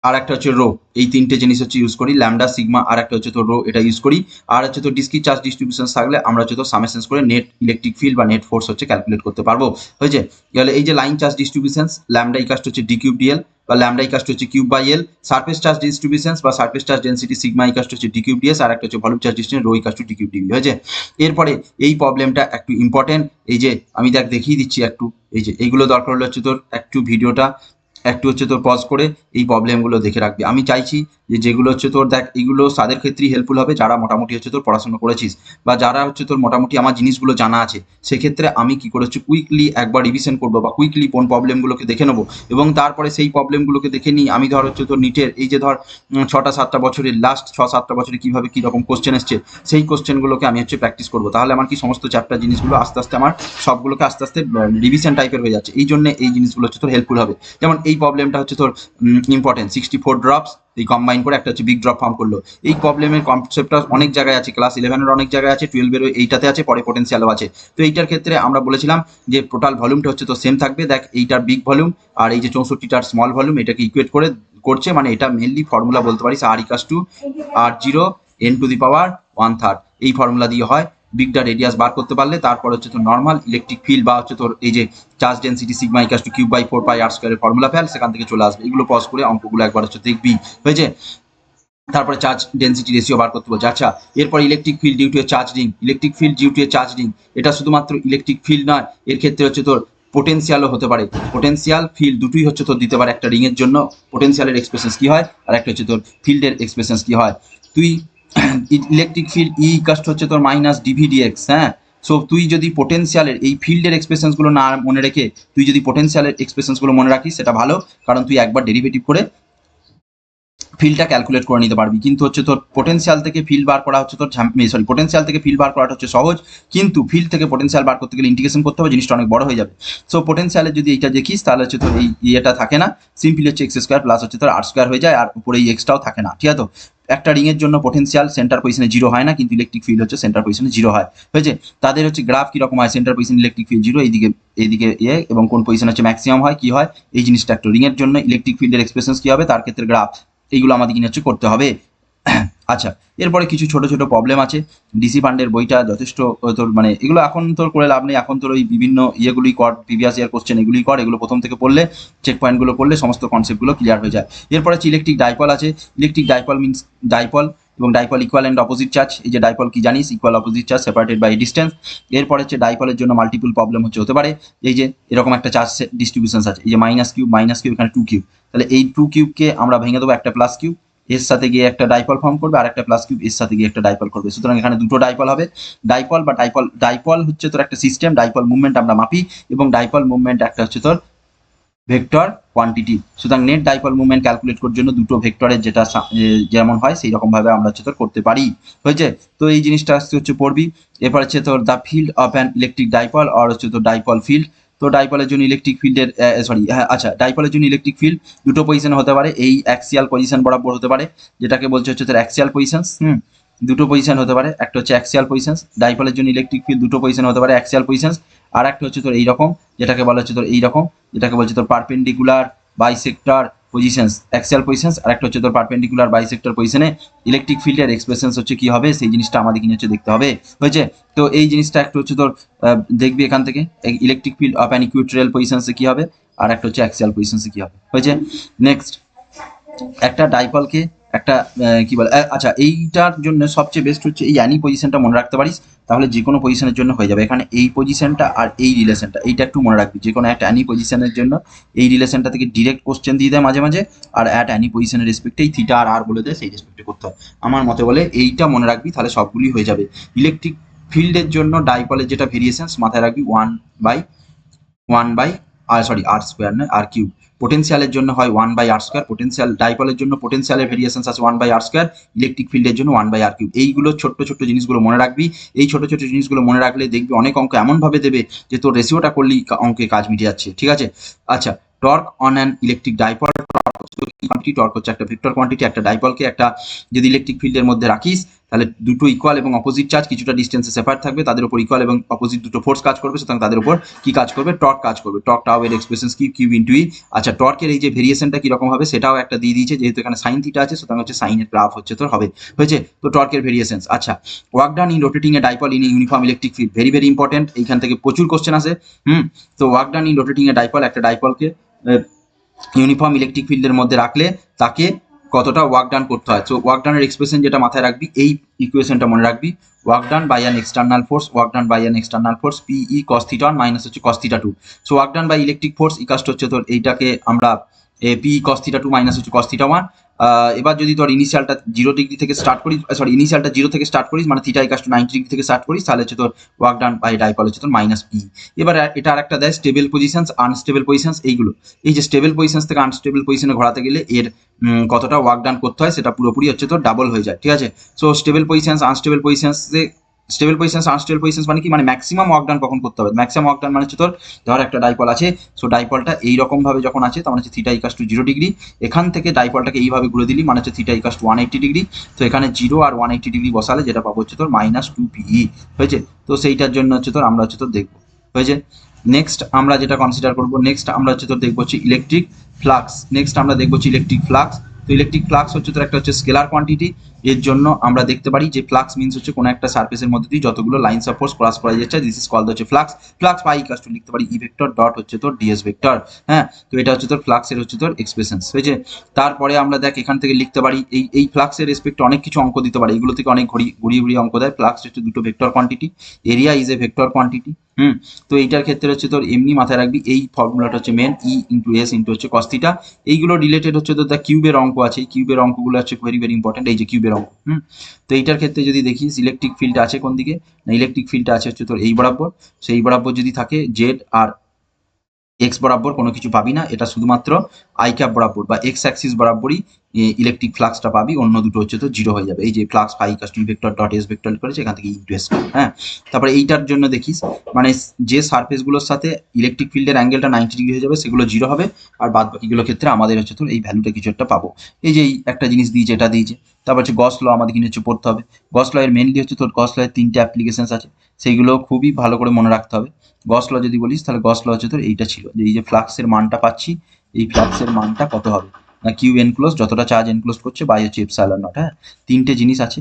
আর একটা হচ্ছে রো, এই 3টে জিনিস হচ্ছে ইউজ করি। ল্যামডা, সিগমা আর একটা হচ্ছে তো রো, এটা ইউজ করি। আর হচ্ছে তো ডিসক্রিট চার্জ ডিস্ট্রিবিউশন থাকলে আমরা হচ্ছে তো সামেশনস করে নেট ইলেকট্রিক ফিল্ড বা নেট ফোর্স হচ্ছে ক্যালকুলেট করতে পারবো, হয়েছে। তাহলে এই যে লাইন চার্জ ডিস্ট্রিবিউশন, ল্যামডা ইকাস্ট হচ্ছে ডি কিউব ডিএল বা ল্যামডা ইকাস্ট হচ্ছে cube by l. Surface charge distribution বা সারফেস চার্জ ডেন্সিটি সিগমা ইকাস্ট হচ্ছে ডি কিউব ডিএস, আর একটা হচ্ছে ভলিউম চার্জ ডিস্ট্রিবিউশন রো ইকাস্ট টু ডি কিউব ডিবি, হয়েছে। এরপরে এই প্রবলেমটা একটু ইম্পর্টেন্ট, এই যে আমি দেখিয়ে দিচ্ছি একটু, এই যে এইগুলো দরকার হলে হচ্ছে তোর একটু ভিডিওটা একটু হচ্ছে তোর পজ করে এই প্রবলেমগুলো দেখে রাখবি। আমি চাইছি যে যেগুলো হচ্ছে তোর দেখ, এগুলো তাদের ক্ষেত্রেই হেল্পফুল হবে যারা মোটামুটি হচ্ছে তোর পড়াশোনা করেছিস বা যারা হচ্ছে তোর মোটামুটি আমার জিনিসগুলো জানা আছে। সেক্ষেত্রে আমি কি করে হচ্ছে কুইকলি একবার রিভিশন করবো বা কুইকলি কোন প্রবলেমগুলোকে দেখে নেবো, এবং তারপরে সেই প্রবলেমগুলোকে দেখে নিই। আমি ধর হচ্ছে তোর নিটের এই যে ধর 6-7টা বছরের লাস্ট 6-7টা বছরে কীভাবে কীরকম কোশ্চেন এসছে, সেই কোশ্চেনগুলোকে আমি হচ্ছে প্র্যাকটিস করবো। তাহলে আমার কি সমস্ত চ্যাপ্টার জিনিসগুলো আস্তে আস্তে আমার সবগুলোকে আস্তে আস্তে রিভিশন টাইপের হয়ে যাচ্ছে। এই জন্য এই জিনিসগুলো হচ্ছে তোর হেল্পফুল হবে। যেমন এই প্রবলেমটা হচ্ছে তোর ইম্পর্টেন্ট, 64 ড্রপস এই কম্বাইন করে একটা হচ্ছে বিগ ড্রপ ফর্ম করলো। এই প্রবলেমের কনসেপ্টটা অনেক জায়গায় আছে, ক্লাস 11-এর অনেক জায়গায় আছে, 12-এরও এইটাতে আছে, পরে পোটেন্সিয়ালও আছে। তো এইটার ক্ষেত্রে আমরা বলেছিলাম যে টোটাল ভলিউমটা হচ্ছে তো সেম থাকবে। দেখ, এইটার বিগ ভলিউম আর এই যে 64টার স্মল ভলিউম, এটাকে ইকুয়েট করছে, মানে এটা মেনলি ফর্মুলা বলতে পারিস আর ইকাস টু আর 0 n⁻⁴ এই ফর্মুলা দিয়ে হয়। বিগটা রেডিয়াস বার করতে পারলে তারপর হচ্ছে তোর নর্মাল ইলেকট্রিক ফিল্ড বা হচ্ছে তোর এই যে charge density sigma equals to cube by 4πr² এর ফর্মুলা ফেল, সেখান থেকে চলে আসবে। এগুলো পজ করে অঙ্কগুলো একবার হচ্ছে দেখবি, হয়েছে। তারপরে চার্জ ডেন্সিটি রেশিও বার করতে বলছে। আচ্ছা, এরপর electric field due to a charge ring, electric field due to a charge ring, এটা শুধুমাত্র ইলেকট্রিক ফিল্ড নয়, এর ক্ষেত্রে হচ্ছে তোর পোটেন্সিয়ালও হতে পারে। পোটেন্সিয়াল ফিল্ড দুটোই হচ্ছে তোর দিতে পারে। একটা রিং এর জন্য পোটেন্সিয়ালের এক্সপ্রেশনস কি হয়, আর একটা হচ্ছে তোর ফিল্ডের এক্সপ্রেশনস কি হয়। তুই ইলেকট্রিক ফিল্ড ই ইকাস্ট হচ্ছে তোর মাইনাস ডিভিডিএক্স, হ্যাঁ। সো তুই যদি পোটেন্সিয়ালের এই ফিল্ডের এক্সপ্রেশনসগুলো না মনে রেখে তুই যদি পোটেন্সিয়ালের এক্সপ্রেশনসগুলো মনে রাখিস, সেটা ভালো, কারণ তুই একবার ডেরিভেটিভ করে ফিল্ডটা ক্যালকুলেট করে নিতে পারবি। কিন্তু হচ্ছে তোর পোটেন্সিয়াল থেকে ফিল্ড বার করা হচ্ছে তোর পোটেন্সিয়াল থেকে ফিল্ড বার করাটা হচ্ছে সহজ, কিন্তু ফিল্ড থেকে পোটেন্সিয়াল বার করতে গেলে ইন্টিগ্রেশন করতে হবে, জিনিসটা অনেক বড় হয়ে যাবে। সো পোটেন্সিয়ালে যদি এইটা দেখিস তাহলে হচ্ছে তোর এই ইয়েটা থাকে না, সিম্পলি হচ্ছে x² প্লাস হচ্ছে তোর r² হয়ে যায়, আর উপরে এই এক্সটাও থাকে না। ঠিক আছে, তো একটা রিং এর জন্য পোটেন্সিয়াল সেন্টার পজিশনে 0 হয় না, কিন্তু ইলেকট্রিক ফিল্ড হচ্ছে সেন্টার পজিশনে 0 হয়, হয়েছে। তাদের হচ্ছে গ্রাফ কিরকম হয়, সেন্টার পজিশন ইলেকট্রিক ফিল্ড 0, এইদিকে এবং কোন পজিশন হচ্ছে ম্যাক্সিমাম হয়, কি হয় এই জিনিসটা একটু। রিং এর জন্য ইলেকট্রিক ফিল্ডের এক্সপ্রেশন কি হবে, তার ক্ষেত্রে গ্রাফ, এইগুলো আমাদের কিনে হচ্ছে করতে হবে। আচ্ছা, এরপরে কিছু ছোট ছোট প্রবলেম আছে। ডিসি ফান্ডের বইটা যথেষ্ট তোর, মানে এগুলো এখন তোর করে লাভ নেই, এখন তোর ওই বিভিন্ন ইয়েগুলোই কর, প্রিভিয়াস ইয়ার কোশ্চেন এগুলোই কর, এগুলো প্রথম থেকে পড়লে চেক পয়েন্টগুলো করলে সমস্ত কনসেপ্টগুলো ক্লিয়ার হয়ে যায়। এরপরে হচ্ছে ইলেকট্রিক ডাইপল আছে। ইলেকট্রিক ডাইপল মিনস ডাইপল এবং dipole equal and opposite charge. এই যে ডাইপল কি জানিস, equal opposite charge separated by distance. এরপরে হচ্ছে ডাইপলের জন্য মাল্টিপল প্রবলেম হতে পারে। এই যে এরকম একটা চার্জ ডিস্ট্রিবিউশন আছে, এই যে মাইনাস কিউব এখানে 2 কিউব, তাহলে এই 2 কিউবকে আমরা ভেঙে দেবো একটা প্লাস কিউব, এর সাথে গিয়ে একটা ডাইপল ফর্ম করবে, আর একটা প্লাস কিউব এর সাথে গিয়ে একটা ডাইপল করবে। সুতরাং এখানে দুটো ডাইপল হবে। ডাইপল বা ডাইপল হচ্ছে তোর একটা সিস্টেম, ডাইপল মুভমেন্ট আমরা মাপি, এবং ডাইপল মুভমেন্ট একটা হচ্ছে তোর ভেক্টর কোয়ান্টিটি। সুতরাং নেট ডাইপল মুভমেন্ট ক্যালকুলেট করার জন্য দুটো ভেক্টরের যেটা যেমন হয় সেই রকম ভাবে আমরা হচ্ছে তোর করতে পারি। হয়েছে? তো এই জিনিসটা আসতে হচ্ছে পড়বি। এরপর হচ্ছে তোর the field of an electric dipole আর হচ্ছে তোর ডাইপল ফিল্ড। তো ডাইপলের জন্য ইলেকট্রিক ফিল্ডের আচ্ছা, ডাইপলের জন্য ইলেকট্রিক ফিল্ড দুটো পজিশন হতে পারে, এই অ্যাক্সিয়াল পজিশন বরাবর হতে পারে, যেটাকে বলছে হচ্ছে তোর অ্যাক্সিয়াল পজিশনস। দুটো পজিশন হতে পারে, একটা হচ্ছে অ্যাক্সিয়াল পজিশনস। ডাইপলের জন্য ইলেকট্রিক ফিল্ড দুটো পজিশন হতে পারে, অ্যাক্সিয়াল পজিশনস, আর একটা হচ্ছে তোর এইরকম, যেটাকে বলা হচ্ছে তোর এইরকম, যেটাকে বলছে তোর perpendicular bisector positions, axial positions, আর একটা হচ্ছে তোর পারপেন্ডিকুলার বাইসেক্টর পজিশনে ইলেকট্রিক ফিল্ডের এক্সপ্রেশনস হচ্ছে কি হবে, সেই জিনিসটা আমাদের কিনে হচ্ছে দেখতে হবে। হয়েছে? তো এই জিনিসটা একটা হচ্ছে তোর দেখবি এখান থেকে electric field of an equatorial পজিশনসে কি হবে, আর একটা হচ্ছে অ্যাক্সিয়াল পজিশনসে কি হবে। হয়েছে? নেক্সট, একটা ডাইপলকে একটা কি বলে, আচ্ছা এইটার জন্য সবচেয়ে বেস্ট হচ্ছে এই অ্যানি পজিশনটা মনে রাখতে পারিস, তাহলে যে কোনো পজিশনের জন্য হয়ে যাবে। এখানে এই পজিশনটা আর এই রিলেশনটা, এইটা একটু মনে রাখবি। যে কোনো একটা অ্যানি পজিশনের জন্য এই রিলেশনটা থেকে ডিরেক্ট কোশ্চেন দিয়ে দেয় মাঝে মাঝে, আর অ্যাট অ্যানি পজিশনের রেসপেক্টে এই থিটা আর বলে দেয়, সেই রেসপেক্টে করতে হয়। আমার মতে বলে এইটা মনে রাখবি, তাহলে সবগুলি হয়ে যাবে। ইলেকট্রিক ফিল্ডের জন্য ডাইপলের যেটা ভেরিয়েশনস মাথায় রাখবি, আর স্কোয়ার নয়, আর কিউব। পোটেনশিয়ালের জন্য হয় 1/r², পোটেনশিয়াল ডাইপলের জন্য পোটেনশিয়ালের ভেরিয়েশনস আছে 1/r², ইলেকট্রিক ফিল্ডের জন্য 1/r³। এইগুলো ছোট্ট ছোট্ট জিনিসগুলো মনে রাখবি। এই ছোট ছোট জিনিসগুলো মনে রাখলে দেখবি অনেক অঙ্ক এমনভাবে দেবে যে তোর রেশিওটা করলেই অঙ্কে কাজ মিটে যাচ্ছে। ঠিক আছে? আচ্ছা, torque on an electric dipole, quantity, torque হচ্ছে একটা ভেক্টর কোয়ান্টিটি। একটা ডাইপলকে একটা যদি ইলেকট্রিক ফিল্ডের মধ্যে রাখিস, তাহলে দুটো ইকুয়াল এবং অপোজিট চার্জ কিছুটা ডিস্টেন্সে সেপারেট থাকবে, তাদের উপর ইকুয়াল এবং অপোজিট দুটো ফোর্স কাজ করবে, সুতরাং তাদের উপর কি কাজ করবে, টর্ক কাজ করবে। টর্ক টাও এর এক্সপ্রেশন কি, কিউ ইন্টু ই। আচ্ছা, টর্কের এই যে ভেরিয়েশনটা কিরকম হবে সেটাও একটা দিয়ে দিয়েছে, যেহেতু এখানে সাইন থিটা আছে, সুতরাং হচ্ছে সাইনের গ্রাফ হচ্ছে তোর হবে। হয়েছে? তো টর্কের ভেরিয়েশন। আচ্ছা, work done in rotating A dipole in uniform electric field, very very important, এইখান থেকে প্রচুর কোশ্চেন আসে। তো work done in rotating A dipole, একটা ডাইপলকে ইউনিফর্ম ইলেকট্রিক ফিল্ডের মধ্যে রাখলে তাকে কতটা ওয়ার্ক ডান করতে হয়। সো ওয়ার্ক ডানের এক্সপ্রেশন যেটা মাথায় রাখবি, এই ইকুয়েশনটা মনে রাখবি, work done by an external force, work done by an external force p E cos theta 1 minus হচ্ছে cos theta 2। So work done by electric force ইকাস্ট হচ্ছে তোর এইটাকে আমরা পিই কস থিটা 2 মাইনাস হচ্ছে কস থিটা 1। এবার যদি তোর ইনিশিয়ালটা 0 ডিগ্রি থেকে স্টার্ট করিস, সরি ইনিশিয়ালটা 0 থেকে স্টার্ট করিস, মানে থিটা ইকাস্ট 90 ডিগ্রি থেকে স্টার্ট করিস, তাহলে হচ্ছে তোর ওয়ার্ক ডান বাই ডাইপল হচ্ছে তোর মাইনাস পি। এবার এটা আর একটা দেয় স্টেবল পজিশনস, আনস্টেবল পজিশনস। এইগুলো এই যে স্টেবল পজিশনস থেকে আনস্টেবল পজিশনে ঘোরাতে গেলে এর কতটা ওয়ার্ক ডান করতে হয় সেটা পুরোপুরি হচ্ছে তোর ডাবল হয়ে যায়। ঠিক আছে? সো স্টেবল পজিশনস, আনস্টেবল পজিশনসে, স্টেবল পজিশনস আনস্টেবল পজিশনস মানে কি, মানে ম্যাক্সিমাম ওয়ার্ক ডান কখন করতে হবে। ম্যাক্সিমাম ওয়ার্ক ডান মানে হচ্ছে তোর ধর একটা ডাইপল আছে, সো ডাইপলটা এইরকম ভাবে যখন আছে, তখন হচ্ছে থিটা ইকাস টু 0 ডিগ্রি, এখান থেকে ডাইপলটাকে এইভাবে ঘুরে দিলি, মানে হচ্ছে থিটা ইকাস টু 180 ডিগ্রি। তো এখানে 0 আর 180 ডিগ্রি বসালে যেটা পাবো হচ্ছে তোর মাইনাস 2 PE। হয়েছে? তো সেইটার জন্য হচ্ছে তোর আমরা হচ্ছে তোর দেখবো। হয়েছে? নেক্সট আমরা যেটা কনসিডার করবো, নেক্সট আমরা হচ্ছে তোর দেখবো হচ্ছে ইলেকট্রিক ফ্লাক্স। নেক্সট আমরা দেখবো হচ্ছে ইলেকট্রিক ফ্লাক্স। তো ইলেকট্রিক ফ্লাক্স হচ্ছে তোর একটা হচ্ছে স্কেলার কোয়ান্টিটি। এর জন্য আমরা দেখতে পারি যে ফ্লাক্স মিন্স হচ্ছে কোনো একটা সারফেসের মধ্যে দিয়ে যতগুলো লাইনস অফ ফোর্স ক্রস করা যাচ্ছে, দিস ইজ কল্ড হচ্ছে flux. Flux phi equal to লিখতে পারি ই ভেক্টর ডট হচ্ছে তোর ডিএস ভেক্টর। হ্যাঁ, তো এটা হচ্ছে তোর ফ্লাক্সের হচ্ছে তোর এক্সপ্রেশনস। হয়েছে? তারপরে আমরা দেখ এখান থেকে লিখতে পারি এই ফ্লাক্সের রেসপেক্টে অনেক কিছু অঙ্ক দিতে পারে, এগুলো থেকে অনেক ঘুরিয়ে ঘুরিয়ে অঙ্ক দেয়। ফ্লাক্স হচ্ছে দুটো vector quantity, area is a vector quantity. তো এইটার ক্ষেত্রে হচ্ছে তোর এমনি মাথায় রাখবি, এই ফর্মুলাটা হচ্ছে মেন, ই ইন্টু এস ইন্টু হচ্ছে কস থিটা। এইগুলো রিলেটেড হচ্ছে তোর দ্য কিউবের অঙ্ক আছে, কিউবের অঙ্কগুলো হচ্ছে ভেরি ভেরি ইম্পর্টেন্ট। এই যে কিউবের অঙ্ক, তো এইটার ক্ষেত্রে যদি দেখিস ইলেকট্রিক ফিল্ড আছে কোন দিকে, না ইলেকট্রিক ফিল্ড আছে হচ্ছে তোর এই বরাবর। সেই বরাবর যদি থাকে জেড আর এক্স বরাবর কোনো কিছু পাবি না, এটা শুধুমাত্র আই ক্যাপ বরাবর বা এক্স অ্যাক্সিস বরাবরই ইলেকট্রিক ফ্লাক্সটা পাবি, অন্য দুটো হচ্ছে তো জিরো হয়ে যাবে। এই যে flux phi equal to vector dot S vector করেছে, এখান থেকে ইনটু এস। হ্যাঁ, তারপরে এইটার জন্য দেখিস মানে যে সারফেসগুলোর সাথে ইলেকট্রিক ফিল্ডের অ্যাঙ্গেলটা 90 ডিগ্রি হয়ে যাবে সেগুলো জিরো হবে, আর বাদ বাকিগুলোর ক্ষেত্রে আমাদের হচ্ছে তো এই ভ্যালুটা কিছু একটা পাবো। এই যে এই একটা জিনিস দিয়েছে, এটা দিয়েছে। তারপর হচ্ছে গস ল আমাদের কিনে হচ্ছে পড়তে হবে। গস ল এর মেনলি হচ্ছে তোর গস ল এর 3টে অ্যাপ্লিকেশনস আছে, সেইগুলো খুবই ভালো করে মনে রাখতে হবে। গস ল যদি বলিস তাহলে গস ল হচ্ছে তোর এইটা ছিল যে এই যে ফ্লাক্সের মানটা পাচ্ছি, এই ফ্লাক্সের মানটা কত হবে না কিউ এনক্লোজ, যতটা চার্জ এনক্লোজ করছে বাই হচ্ছে এপসাইলন নট। হ্যাঁ, 3টে জিনিস আছে।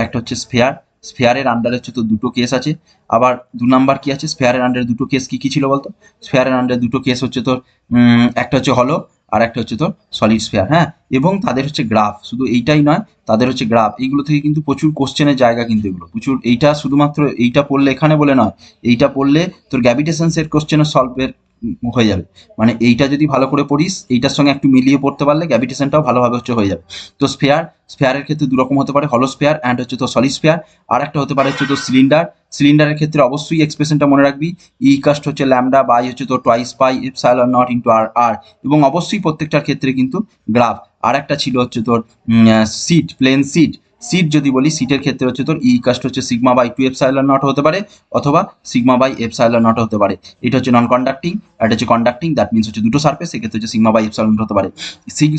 একটা হচ্ছে স্ফেয়ার, স্ফেয়ারের আন্ডারে হচ্ছে তো দুটো কেস আছে। আবার 2 নাম্বার কি আছে, স্ফেয়ারের আন্ডারে দুটো কেস কি কি ছিল বলতো? স্ফেয়ারের আন্ডারে দুটো কেস হচ্ছে তোর একটা হচ্ছে হলো আর একটা হচ্ছে তোর সলিড স্ফেয়ার। হ্যাঁ, এবং তাদের হচ্ছে গ্রাফ, শুধু এইটাই নয়, তাদের হচ্ছে গ্রাফ। এইগুলো থেকে কিন্তু প্রচুর কোশ্চেনের জায়গা, কিন্তু এগুলো প্রচুর। এইটা শুধুমাত্র এইটা পড়লে এখানে বলে নয়, এইটা পড়লে তোর গ্র্যাভিটেশনসের কোশ্চেনের সলভের হয়ে যাবে। মানে এইটা যদি ভালো করে পড়িস, এইটার সঙ্গে একটু মিলিয়ে পড়তে পারলে গ্র্যাভিটেশনটাও ভালোভাবে হয়ে যাবে। তো স্ফেয়ারের ক্ষেত্রে দুরকম হতে পারে, হলো স্ফেয়ার অ্যান্ড হচ্ছে তো সলিড স্ফেয়ার। আর একটা হতে পারে হচ্ছে তো সিলিন্ডারের ক্ষেত্রে অবশ্যই এক্সপ্রেশনটা মনে রাখবি, ই কাস্ট হচ্ছে ল্যামডা বাই হচ্ছে তো twice pi epsilon naught into r r. এবং অবশ্যই প্রত্যেকটার ক্ষেত্রে কিন্তু গ্রাফ। আর একটা ছিল হচ্ছে তোর প্লেন সিট যদি বলি, সিটের ক্ষেত্রে হচ্ছে তোর ই কাস্ট হচ্ছে sigma by two epsilon naught হতে পারে, অথবা সিগমা বাই এপসাইলন নট হতে পারে। এটা হচ্ছে নন কন্ডাক্টিং, আর এটা হচ্ছে কন্ডাক্টিং, দ্যাট মিনস হচ্ছে দুটো সারফেস, সেক্ষেত্রে হচ্ছে সিগমা বাই এপসাইলন নট হতে পারে।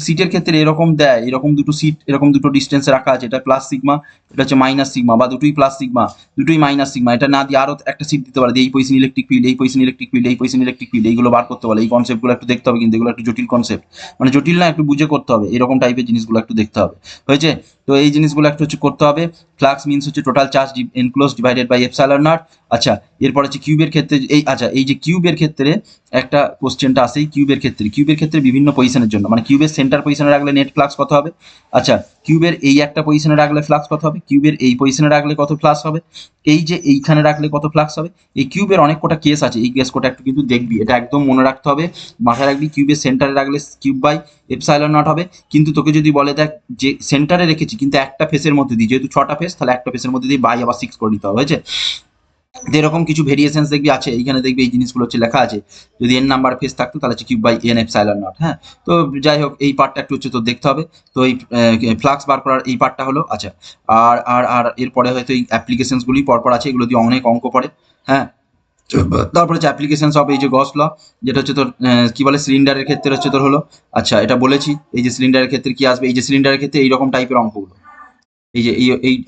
সিটের ক্ষেত্রে এরকম দেয়, এরকম দুটো সিট এরকম দুটো ডিস্টেন্সে রাখা আছে, এটা প্লাস সিগমা, এটা হচ্ছে মাইনাস সিগমা, বা দুটোই প্লাস সিগমা দুটোই মাইনাস সিগমা। এটা না দিয়ে আরো একটা সিট দিতে পারে, এই পজিশন ইলেকট্রিক ফিল্ড, এই পজিশন ইলেকট্রিক ফিল্ড, এই পজিশন ইলেকট্রিক ফিল্ড, এইগুলো বার করতে বলে। এই কনসেপ্টগুলো একটু দেখতে হবে, কিন্তু এগুলো একটু জটিল কনসেপ্ট, মানে জটিল না, একটু বুঝে করতে হবে, এরকম টাইপের জিনিসগুলো একটু দেখতে হবে, হয়েছে? তো এই জিনিসগুলো একটু হচ্ছে করতে হবে। ফ্লাক্স মিনস হচ্ছে total charge enclose divided by epsilon naught. আচ্ছা, এরপর হচ্ছে কিউবের ক্ষেত্রে এই যে কিউবের ক্ষেত্রে একটা কোশ্চেনটা আসে, কিউবের ক্ষেত্রে বিভিন্ন পজিশনের জন্য, মানে কিউবের সেন্টার পজিশনে রাখলে নেট ফ্লাক্স কত হবে? আচ্ছা, কিউবের এই একটা পজিশনে রাখলে ফ্লাক্স কত হবে? কিউবের এই পজিশনে রাখলে কত ফ্লাক্স হবে? এই যে এইখানে রাখলে কত ফ্লাক্স হবে? এই কিউবের অনেক কটা কেস আছে, এই কেস কটা একটু কিন্তু দেখবি, এটা একদম মনে রাখতে হবে, মাথায় রাখবি। কিউবের সেন্টারে রাখলে কিউব বাই এপসাইলন নট হবে। কিন্তু তোকে যদি বলে দেখ যে সেন্টারে রেখেছি কিন্তু একটা ফেসের মধ্যে দিয়ে, যেহেতু 6টা ফেস, তাহলে একটা ফেসের মধ্যে দিয়ে বাই আবার 6 করে দিতে হবে, হয়েছে? এরকম কিছু ভেরিয়েশনস দেখবি আছে, এইখানে দেখবি এই জিনিসগুলো হচ্ছে লেখা আছে, যদি এন নাম্বার ফেস থাকতো তাহলে হচ্ছে cube by N epsilon naught. হ্যাঁ, তো যাই হোক, এই পার্টটা একটু হচ্ছে তো দেখতে হবে। তো এই ফ্লাক্স বার করার এই পার্টটা হলো। আচ্ছা, আর আর আর এরপরে হয়তো এই অ্যাপ্লিকেশনসগুলি পরপর আছে, এগুলো দিয়ে অনেক অঙ্ক পড়ে। হ্যাঁ, তারপরে হচ্ছে অ্যাপ্লিকেশনস অফ এই যে গস ল, যেটা হচ্ছে তোর কি বলে সিলিন্ডারের ক্ষেত্রে হচ্ছে তোর হলো। আচ্ছা, এটা বলেছি, এই যে সিলিন্ডারের ক্ষেত্রে কি আসবে, এই যে সিলিন্ডারের ক্ষেত্রে এইরকম টাইপের অঙ্কগুলো, এই যে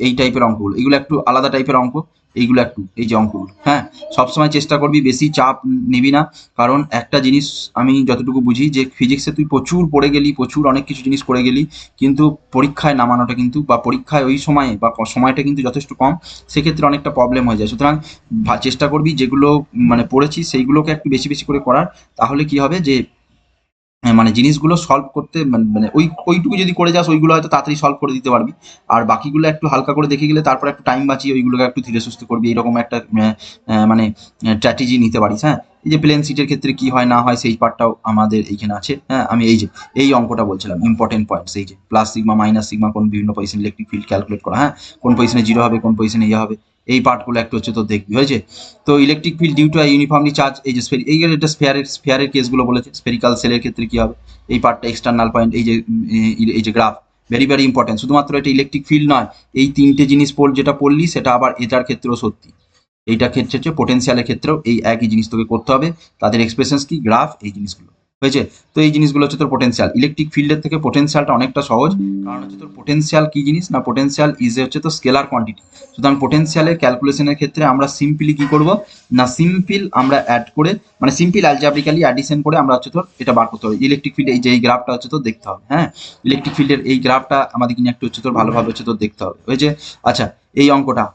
এই টাইপের অঙ্কগুলো, এগুলো একটু আলাদা টাইপের অঙ্ক, এইগুলো একটু, এই যে অঙ্কগুলো, হ্যাঁ, সবসময় চেষ্টা করবি বেশি চাপ নিবি না। কারণ একটা জিনিস আমি যতটুকু বুঝি, যে ফিজিক্সে তুই প্রচুর পড়ে গেলি, প্রচুর অনেক কিছু জিনিস করে গেলি, কিন্তু পরীক্ষায় নামানোটা কিন্তু, বা পরীক্ষায় ওই সময়ে বা সময়টা কিন্তু যথেষ্ট কম, সেক্ষেত্রে অনেকটা প্রবলেম হয়ে যায়। সুতরাং চেষ্টা করবি যেগুলো মানে পড়েছি সেইগুলোকে একটু বেশি বেশি করে করার। তাহলে কি হবে যে মানে জিনিসগুলো সলভ করতে মানে ওইটুকু যদি করে যাস, ওইগুলো হয়তো তাড়াতাড়ি সলভ করে দিতে পারবি। আর বাকিগুলো একটু হালকা করে দেখে গেলে তারপর একটু টাইম বাঁচিয়ে ওইগুলোকে একটু ধীরে সুস্থে করবি, এরকম একটা মানে স্ট্র্যাটেজি নিতে পারিস। হ্যাঁ, এই যে প্লেন সিটের ক্ষেত্রে কি হয় না হয় সেই পার্টটাও আমাদের এইখানে আছে। হ্যাঁ, আমি এই যে এই অঙ্কটা বলছিলাম, ইম্পর্টেন্ট পয়েন্টস, এই যে প্লাস সিগমা মাইনাস সিগমা কোন বিভিন্ন পজিশন ইলেকট্রিক ফিল্ড ক্যালকুলেট করা, হ্যাঁ, কোন পজিশনে জিরো হবে, কোন পজিশনে ইয়ে হবে, এই পার্টগুলো একটু হচ্ছে তো দেখবি, হয়েছে? তো electric field due to uniformly charge, এই যে এটা স্ফেয়ারের কেসগুলো বলেছে, স্ফেরিক্যাল সেলের ক্ষেত্রে কি হবে, এই পার্টটা এক্সটার্নাল পয়েন্ট, এই যে গ্রাফ, ভেরি ভেরি ইম্পর্টেন্ট। শুধুমাত্র এটা ইলেকট্রিক ফিল্ড নয়, এই তিনটে জিনিস যেটা পড়লি সেটা আবার এটার ক্ষেত্রেও সত্যি। এইটা ক্ষেত্রে হচ্ছে পোটেনশিয়ালের ক্ষেত্রেও এই একই জিনিস তোকে করতে হবে, তাদের এক্সপ্রেশনস কি, গ্রাফ, এই জিনিসগুলো, হয়েছে? তো এই জিনিসগুলো হচ্ছে তোর পোটেনশিয়াল। ইলেকট্রিক ফিল্ডের থেকে পোটেনশিয়ালটা অনেকটা সহজ, কারণ হচ্ছে তোর পোটেনশিয়াল কি জিনিস না, পোটেনশিয়াল হচ্ছে তো স্কেলার কোয়ান্টিটি। সুতরাং পোটেনশিয়ালের ক্যালকুলেশনের ক্ষেত্রে আমরা সিম্পলি কি করব না, আমরা অ্যাড করে, মানে সিম্পল অ্যালজাব্রিক্যালি অ্যাডিশন করে আমরা হচ্ছে তোর এটা বার করতে হবে। ইলেকট্রিক ফিল্ড এই যে এই গ্রাফটা হচ্ছে তোর দেখতে হবে, হ্যাঁ, ইলেকট্রিক ফিল্ডের এই গ্রাফটা আমাদের কিনে একটু হচ্ছে তোর ভালোভাবে হচ্ছে তোর দেখতে হবে, হয়েছে? আচ্ছা, এই অঙ্কটা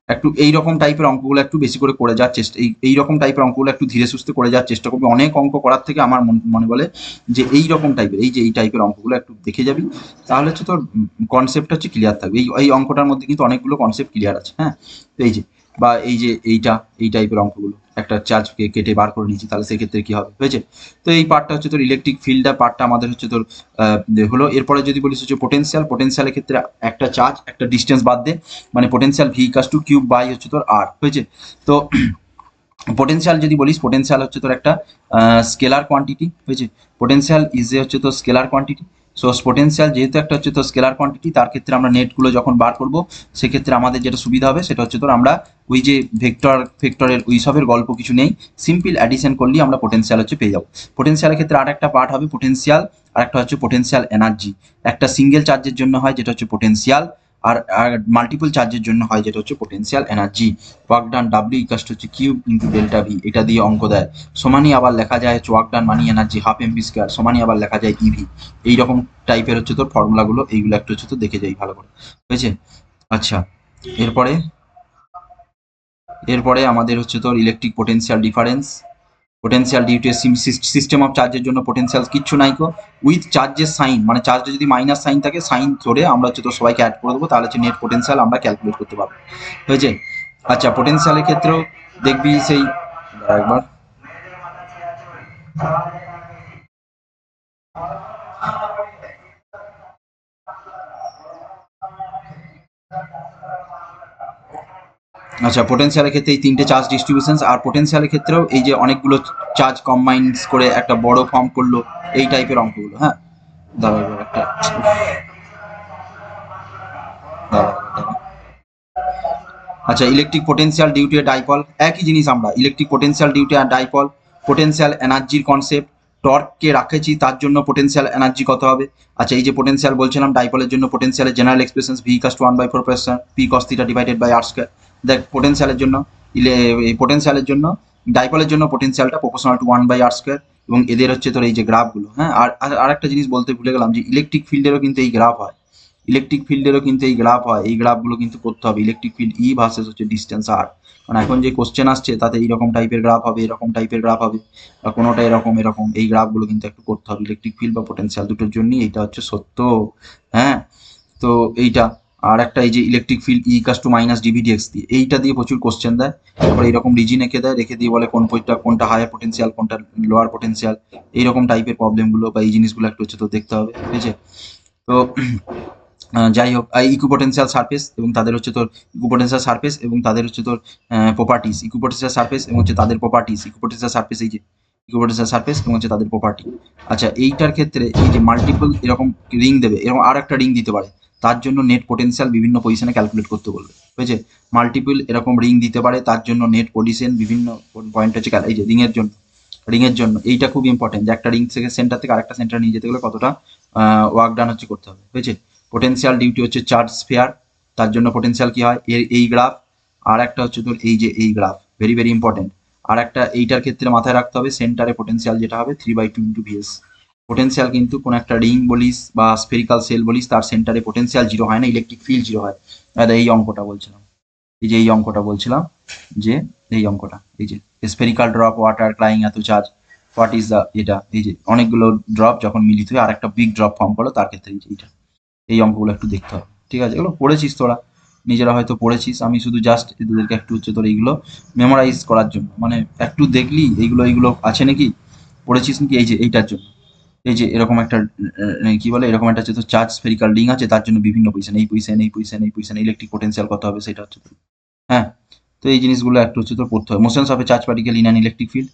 একটু এইরকম টাইপের অঙ্কগুলো একটু বেশি করে যাওয়ার চেষ্টা, এইরকম টাইপের অঙ্কগুলো একটু ধীরে সুস্থে করে যাওয়ার চেষ্টা করবি। অনেক অঙ্ক করার থেকে আমার মনে বলে যে এইরকম টাইপের, এই যে এই টাইপের অঙ্কগুলো একটু দেখে যাবি, তাহলে হচ্ছে তোর কনসেপ্টটা হচ্ছে ক্লিয়ার থাকবে। এই অঙ্কটার মধ্যে কিন্তু অনেকগুলো কনসেপ্ট ক্লিয়ার আছে। হ্যাঁ, তো এই যে, বা এই যে এই টাইপের অঙ্কগুলো একটা চার্জকে কেটে বার করে নিয়েছি, তাহলে সেক্ষেত্রে কি হবে, হয়েছে? তো এই পার্টটা হচ্ছে তোর ইলেকট্রিক ফিল্ডটা পার্টটা আমাদের হচ্ছে তোর হলো। এরপরে যদি বলিস হচ্ছে পোটেনশিয়ালের ক্ষেত্রে একটা চার্জ একটা ডিস্টেন্স বাদ দে, মানে potential V equals to cube by হচ্ছে তোর আর, হয়েছে? তো পোটেনশিয়াল যদি বলিস, পোটেনশিয়াল হচ্ছে তোর একটা স্কেলার কোয়ান্টিটি, হয়েছে? পোটেনশিয়াল হচ্ছে তোর স্কেলার কোয়ান্টিটি। সো পোটেনশিয়াল যেহেতু একটা হচ্ছে তোর স্কেলার কোয়ান্টিটি, তার ক্ষেত্রে আমরা নেটগুলো যখন বার করব, সেক্ষেত্রে আমাদের যেটা সুবিধা হবে সেটা হচ্ছে তোর আমরা ওই যে ভেক্টরের ওই সবের গল্প কিছু নেই, সিম্পল অ্যাডিশন করলেই আমরা পোটেনশিয়াল হচ্ছে পেয়ে যাবো। পোটেনশিয়ালের ক্ষেত্রে আর একটা পার্ট হবে পোটেনশিয়াল, আর একটা হচ্ছে পোটেনশিয়াল এনার্জি। একটা সিঙ্গেল চার্জের জন্য হয় যেটা হচ্ছে পোটেনশিয়াল, আর মাল্টিপল চার্জের জন্য হয় যেটা হচ্ছে potential energy. Work done W equals হচ্ছে কিউব ইন্টু ডেল্টা ভি, এটা দিয়ে অঙ্ক দেয়। সমানই আবার লেখা যায় হচ্ছে ওয়ার্ক ডান মানি এনার্জি হাফ এমভি স্কোয়ার, সমানই আবার লেখা যায় ইভি। এইরকম টাইপের হচ্ছে তোর ফর্মুলাগুলো, এইগুলো একটু হচ্ছে তো দেখে যাই ভালো করে, হয়েছে? আচ্ছা, এরপরে এরপরে আমাদের হচ্ছে তোর electric potential difference. Potential due to system of চার্জের জন্য পোটেনশিয়াল কিচ্ছু নাই কো, উইথ চার্জের সাইন, মানে চার্জে যদি মাইনাস সাইন থাকে, সাইন ধরে আমরা হচ্ছে তো সবাইকে অ্যাড করে দেবো, তাহলে হচ্ছে নেট পোটেনশিয়াল আমরা ক্যালকুলেট করতে পারবো, হয়েছে? আচ্ছা, পোটেনশিয়ালের ক্ষেত্রেও দেখবি সেই একবার আচ্ছা, পোটেনশিয়ালের ক্ষেত্রে এই তিনটে চার্জ ডিস্ট্রিবিউশনস, আর পোটেনশিয়ালের ক্ষেত্রেও এই যে অনেকগুলো চার্জ কম্বাইন্স করে একটা বড় ফর্ম করলো, এই টাইপের অঙ্কগুলো। হ্যাঁ, দাঁড়াও এবার একটা দাঁড়াও, দাঁড়াও। আচ্ছা, electric potential due to a dipole, একই জিনিস আমরা electric potential due to a dipole, potential এনার্জির কনসেপ্ট, টর্ককে রাখেছি তার জন্য পোটেনশিয়াল এনার্জি কত হবে। আচ্ছা, এই যে পোটেনশিয়াল বলছিলাম ডাইপলের জন্য পোটেনশিয়ালের general expression V equals to 1/4 p cos theta divided by R square. দেখ পোটেনশিয়ালের জন্য এই পোটেনশিয়ালের জন্য ডাইপলের জন্য পোটেনশিয়ালটা প্রপোর্শনাল টু 1/r স্কয়ার, এবং এদের হচ্ছে তোর এই যে গ্রাফগুলো। হ্যাঁ, আর একটা জিনিস বলতে ভুলে গেলাম যে ইলেকট্রিক ফিল্ডেরও কিন্তু এই গ্রাফ হয়, ইলেকট্রিক ফিল্ডেরও কিন্তু এই গ্রাফ হয়, এই গ্রাফগুলো কিন্তু করতে হবে। ইলেকট্রিক ফিল্ড ই ভার্সেস হচ্ছে ডিস্টেন্স আর, কারণ এখন যে কোশ্চেন আসছে তাতে এইরকম টাইপের গ্রাফ হবে, এরকম টাইপের গ্রাফ হবে, বা কোনোটা এরকম এরকম, এই গ্রাফগুলো কিন্তু একটু করতে হবে ইলেকট্রিক ফিল্ড বা পোটেনশিয়াল দুটোর জন্যই, এইটা হচ্ছে সত্য। হ্যাঁ, তো এইটা আর একটা এই যে electric field E equals to minus d V d x দিয়ে, এইটা দিয়ে প্রচুর কোশ্চেন দেয়। তারপরে এইরকম রিজিন এঁকে দেয়, রেখে দিয়ে বলে কোনটা হায়ার পোটেনশিয়াল কোনটা লোয়ার পোটেনশিয়াল, এইরকম টাইপের প্রবলেমগুলো বা এই জিনিসগুলো একটু হচ্ছে তো দেখতে হবে, ঠিক আছে। তো যাই হোক, ইকুইপোটেনশিয়াল সারফেস এবং তাদের হচ্ছে তোর ইকুইপোটেনশিয়াল সারফেস এবং তাদের হচ্ছে তোর প্রপার্টিস, ইকুইপোটেনশিয়াল সারফেস এবং হচ্ছে তাদের প্রপার্টিস, ইকুইপোটেনশিয়াল সারফেস এই যে ইকুইপোটেনশিয়াল সারফেস এবং হচ্ছে তাদের প্রপার্টি। আচ্ছা, এইটার ক্ষেত্রে এই যে মাল্টিপল এরকম রিং দেবে, এরকম আর একটা রিং দিতে পারে, তার জন্য নেট পোটেনশিয়াল বিভিন্ন পজিশনে ক্যালকুলেট করতে বলবে, বুঝেছে। মাল্টিপল এরকম রিং দিতে পারে, তার জন্য নেট পজিশন বিভিন্ন পয়েন্ট হচ্ছে এই যে রিংয়ের জন্য এইটা খুব ইম্পর্টেন্ট, যে একটা রিং থেকে সেন্টার থেকে আরেকটা সেন্টার নিয়ে যেতে গেলে কতটা ওয়ার্ক ডান হচ্ছে করতে হবে, বুঝেছে। পোটেনশিয়াল ডিউটি হচ্ছে চার্জ স্ফিয়ার, তার জন্য পোটেনশিয়াল কি হয় এই গ্রাফ, আর একটা হচ্ছে তোর এই যে এই গ্রাফ, ভেরি ভেরি ইম্পর্টেন্ট। আর একটা এইটার ক্ষেত্রে মাথায় রাখতে হবে সেন্টারে পোটেনশিয়াল যেটা হবে 3/2 ইন্টু ভিএস। পোটেনশিয়াল কিন্তু কোন একটা রিং বলিস বা স্ফেরিক্যাল সেল বলিস, তার সেন্টারে পোটেনশিয়াল জিরো হয় না, ইলেকট্রিক ফিল্ড জিরো হয়। এই অঙ্কটা বলছিলাম, এই অঙ্কটা বলছিলাম যে এই অঙ্কটা, এই যে স্ফেরিক্যাল ড্রপ ওয়াটার ক্লাইং এত চার্জ, হোয়াট ইজ দ্য, এটা এই যে অনেকগুলো ড্রপ যখন মিলিত হয়ে আর একটা বিগ ড্রপ ফর্ম করলো, তার ক্ষেত্রে এই যে এইটা, এই অঙ্কগুলো একটু দেখতে হবে, ঠিক আছে। এগুলো পড়েছিস তোরা, নিজেরা হয়তো পড়েছিস, আমি শুধু জাস্ট এদেরকে একটু হচ্ছে তোর এইগুলো মেমোরাইজ করার জন্য, মানে একটু দেখলি এইগুলো আছে নাকি, পড়েছিস নাকি, এই যে এইটার জন্য, এই যে এরকম একটা কি বলে, এরকম একটা হচ্ছে তো চার্জ স্ফেরিক্যাল রিং আছে, তার জন্য বিভিন্ন পজিশন, এই পজিশন ইলেকট্রিক পোটেনশিয়াল কত হবে সেটা হচ্ছে তোর। হ্যাঁ, তো এই জিনিসগুলো একটু হচ্ছে তোর পড়তে হবে। Motions of A charge particle in an electric field,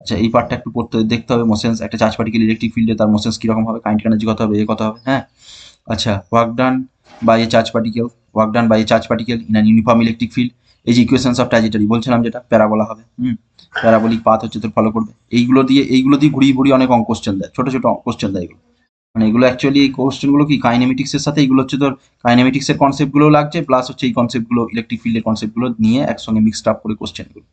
আচ্ছা এই পার্টটা একটু পড়তে দেখতে হবে। মোশনস একটা চার্জ পার্টিকেল ইলেকট্রিক ফিল্ডে তার মোশনস কিরকম হবে, কাইনেটিক এনার্জি কত হবে, কত হবে। হ্যাঁ, আচ্ছা, work done by a charge particle, work done by a charge particle in an uniform electric field, এই যে ইকুয়েশনস অফ ট্র্যাজেক্টরি বলছিলাম যেটা প্যারাবোলা হবে, প্যারাবোলিক পাথ হচ্ছে তোর ফলো করবে। এইগুলো দিয়ে ঘুরিয়ে অনেক অঙ্ক কোশ্চেন দেয়, ছোট ছোট কোশ্চেন দেয় এগুলো, মানে এগুলো অ্যাকচুয়ালি এই কোশ্চেনগুলো কি কাইনেমেটিক্স এর সাথে, এগুলো হচ্ছে তোর কাইনেমেটিক্স এর কনসেপ্ট গুলো লাগছে, প্লাস হচ্ছে এই কনসেপ্ট গুলো ইলেকট্রিক ফিল্ডের কনসেপ্ট গুলো নিয়ে একসঙ্গে মিক্সড আপ করে কোশ্চেন গুলো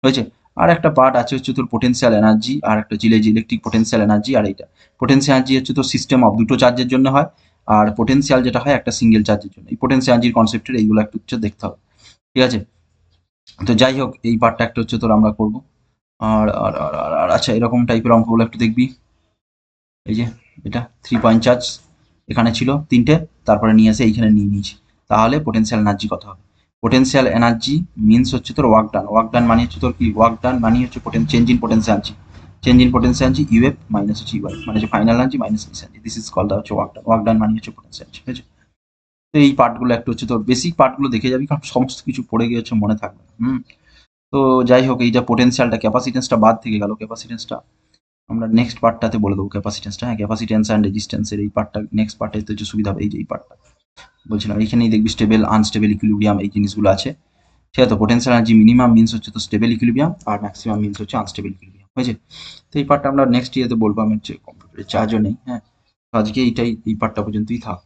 হয়েছে। আর একটা পার্ট আছে হচ্ছে তোর পোটেনশিয়াল এনার্জি, আর একটা হচ্ছে ইলেকট্রিক পোটেনশিয়াল এনার্জি, আর এইটা পোটেনশিয়াল এনার্জি হচ্ছে তোর সিস্টেম অফ দুটো চার্জের জন্য হয়, আর পোটেনশিয়াল যেটা হয় একটা সিঙ্গেল চার্জের জন্য। এই পোটেনশিয়াল এনার্জির কনসেপ্টের এইগুলো একটু হচ্ছে দেখতে হবে, ঠিক আছে। তো যাই হোক, এই পার্টটা একটা হচ্ছে তোর আমরা করবো। আর আর আর আর আর আচ্ছা, এরকম টাইপের অঙ্কগুলো একটু দেখবি, এই যে এটা 3 পয়েন্ট চার্জ এখানে ছিল তিনটে, তারপরে নিয়ে এসে এইখানে নিয়ে নিয়েছি, তাহলে পোটেনশিয়াল এনার্জি কত হবে। পোটেনশিয়াল এনার্জি মিনস হচ্ছে তোর ওয়ার্ক ডান মানে হচ্ছে তোর কি, ওয়ার্ক ডান মানে হচ্ছে change in potential energy, change in potential energy UF minus হচ্ছে ইউআই, মানে হচ্ছে final energy minus energy, this is called হচ্ছে ওয়ার্ক ডান মানে হচ্ছে পোটেনশিয়াল এনার্জি, ঠিক আছে। তো এই পার্টগুলো একটু হচ্ছে তোর বেসিক পার্টগুলো দেখে যাবি, কারণ সমস্ত কিছু পড়ে গিয়ে হচ্ছে মনে থাকবে না। তো যাই হোক, এইটা পোটেনশিয়ালটা, ক্যাপাসিটেন্সটা বাদ থেকে গেল, ক্যাপাসিটেন্সটা আমরা নেক্সট পার্টটাতে বলে দেবো, ক্যাপাসিটেন্সটা। হ্যাঁ, ক্যাপাসিটেন্স অ্যান্ড রেজিস্ট্যান্সের এই পার্টটা নেক্সট পার্টে তো হচ্ছে সুবিধা হবে, এই যে এই পার্টটা বলছিলাম, এইখানেই দেখবি স্টেবল আনস্টেবল ইকুইলিব্রিয়াম এই জিনিসগুলো আছে, ঠিক আছে। তো পোটেনশিয়াল এনার্জি মিনিমাম মিনস হচ্ছে তো স্টেবল ইকুইলিব্রিয়াম, আর ম্যাক্সিমাম মিনস হচ্ছে আনস্টেবল ইকুইলিব্রিয়াম, হয়েছে। তো এই পার্টটা আমরা নেক্সট ইয়েতে বলবো, আমি হচ্ছে কম্পিউটারে চার্জও নেই। হ্যাঁ, তো আজকে এই পার্টটা পর্যন্তই থাক।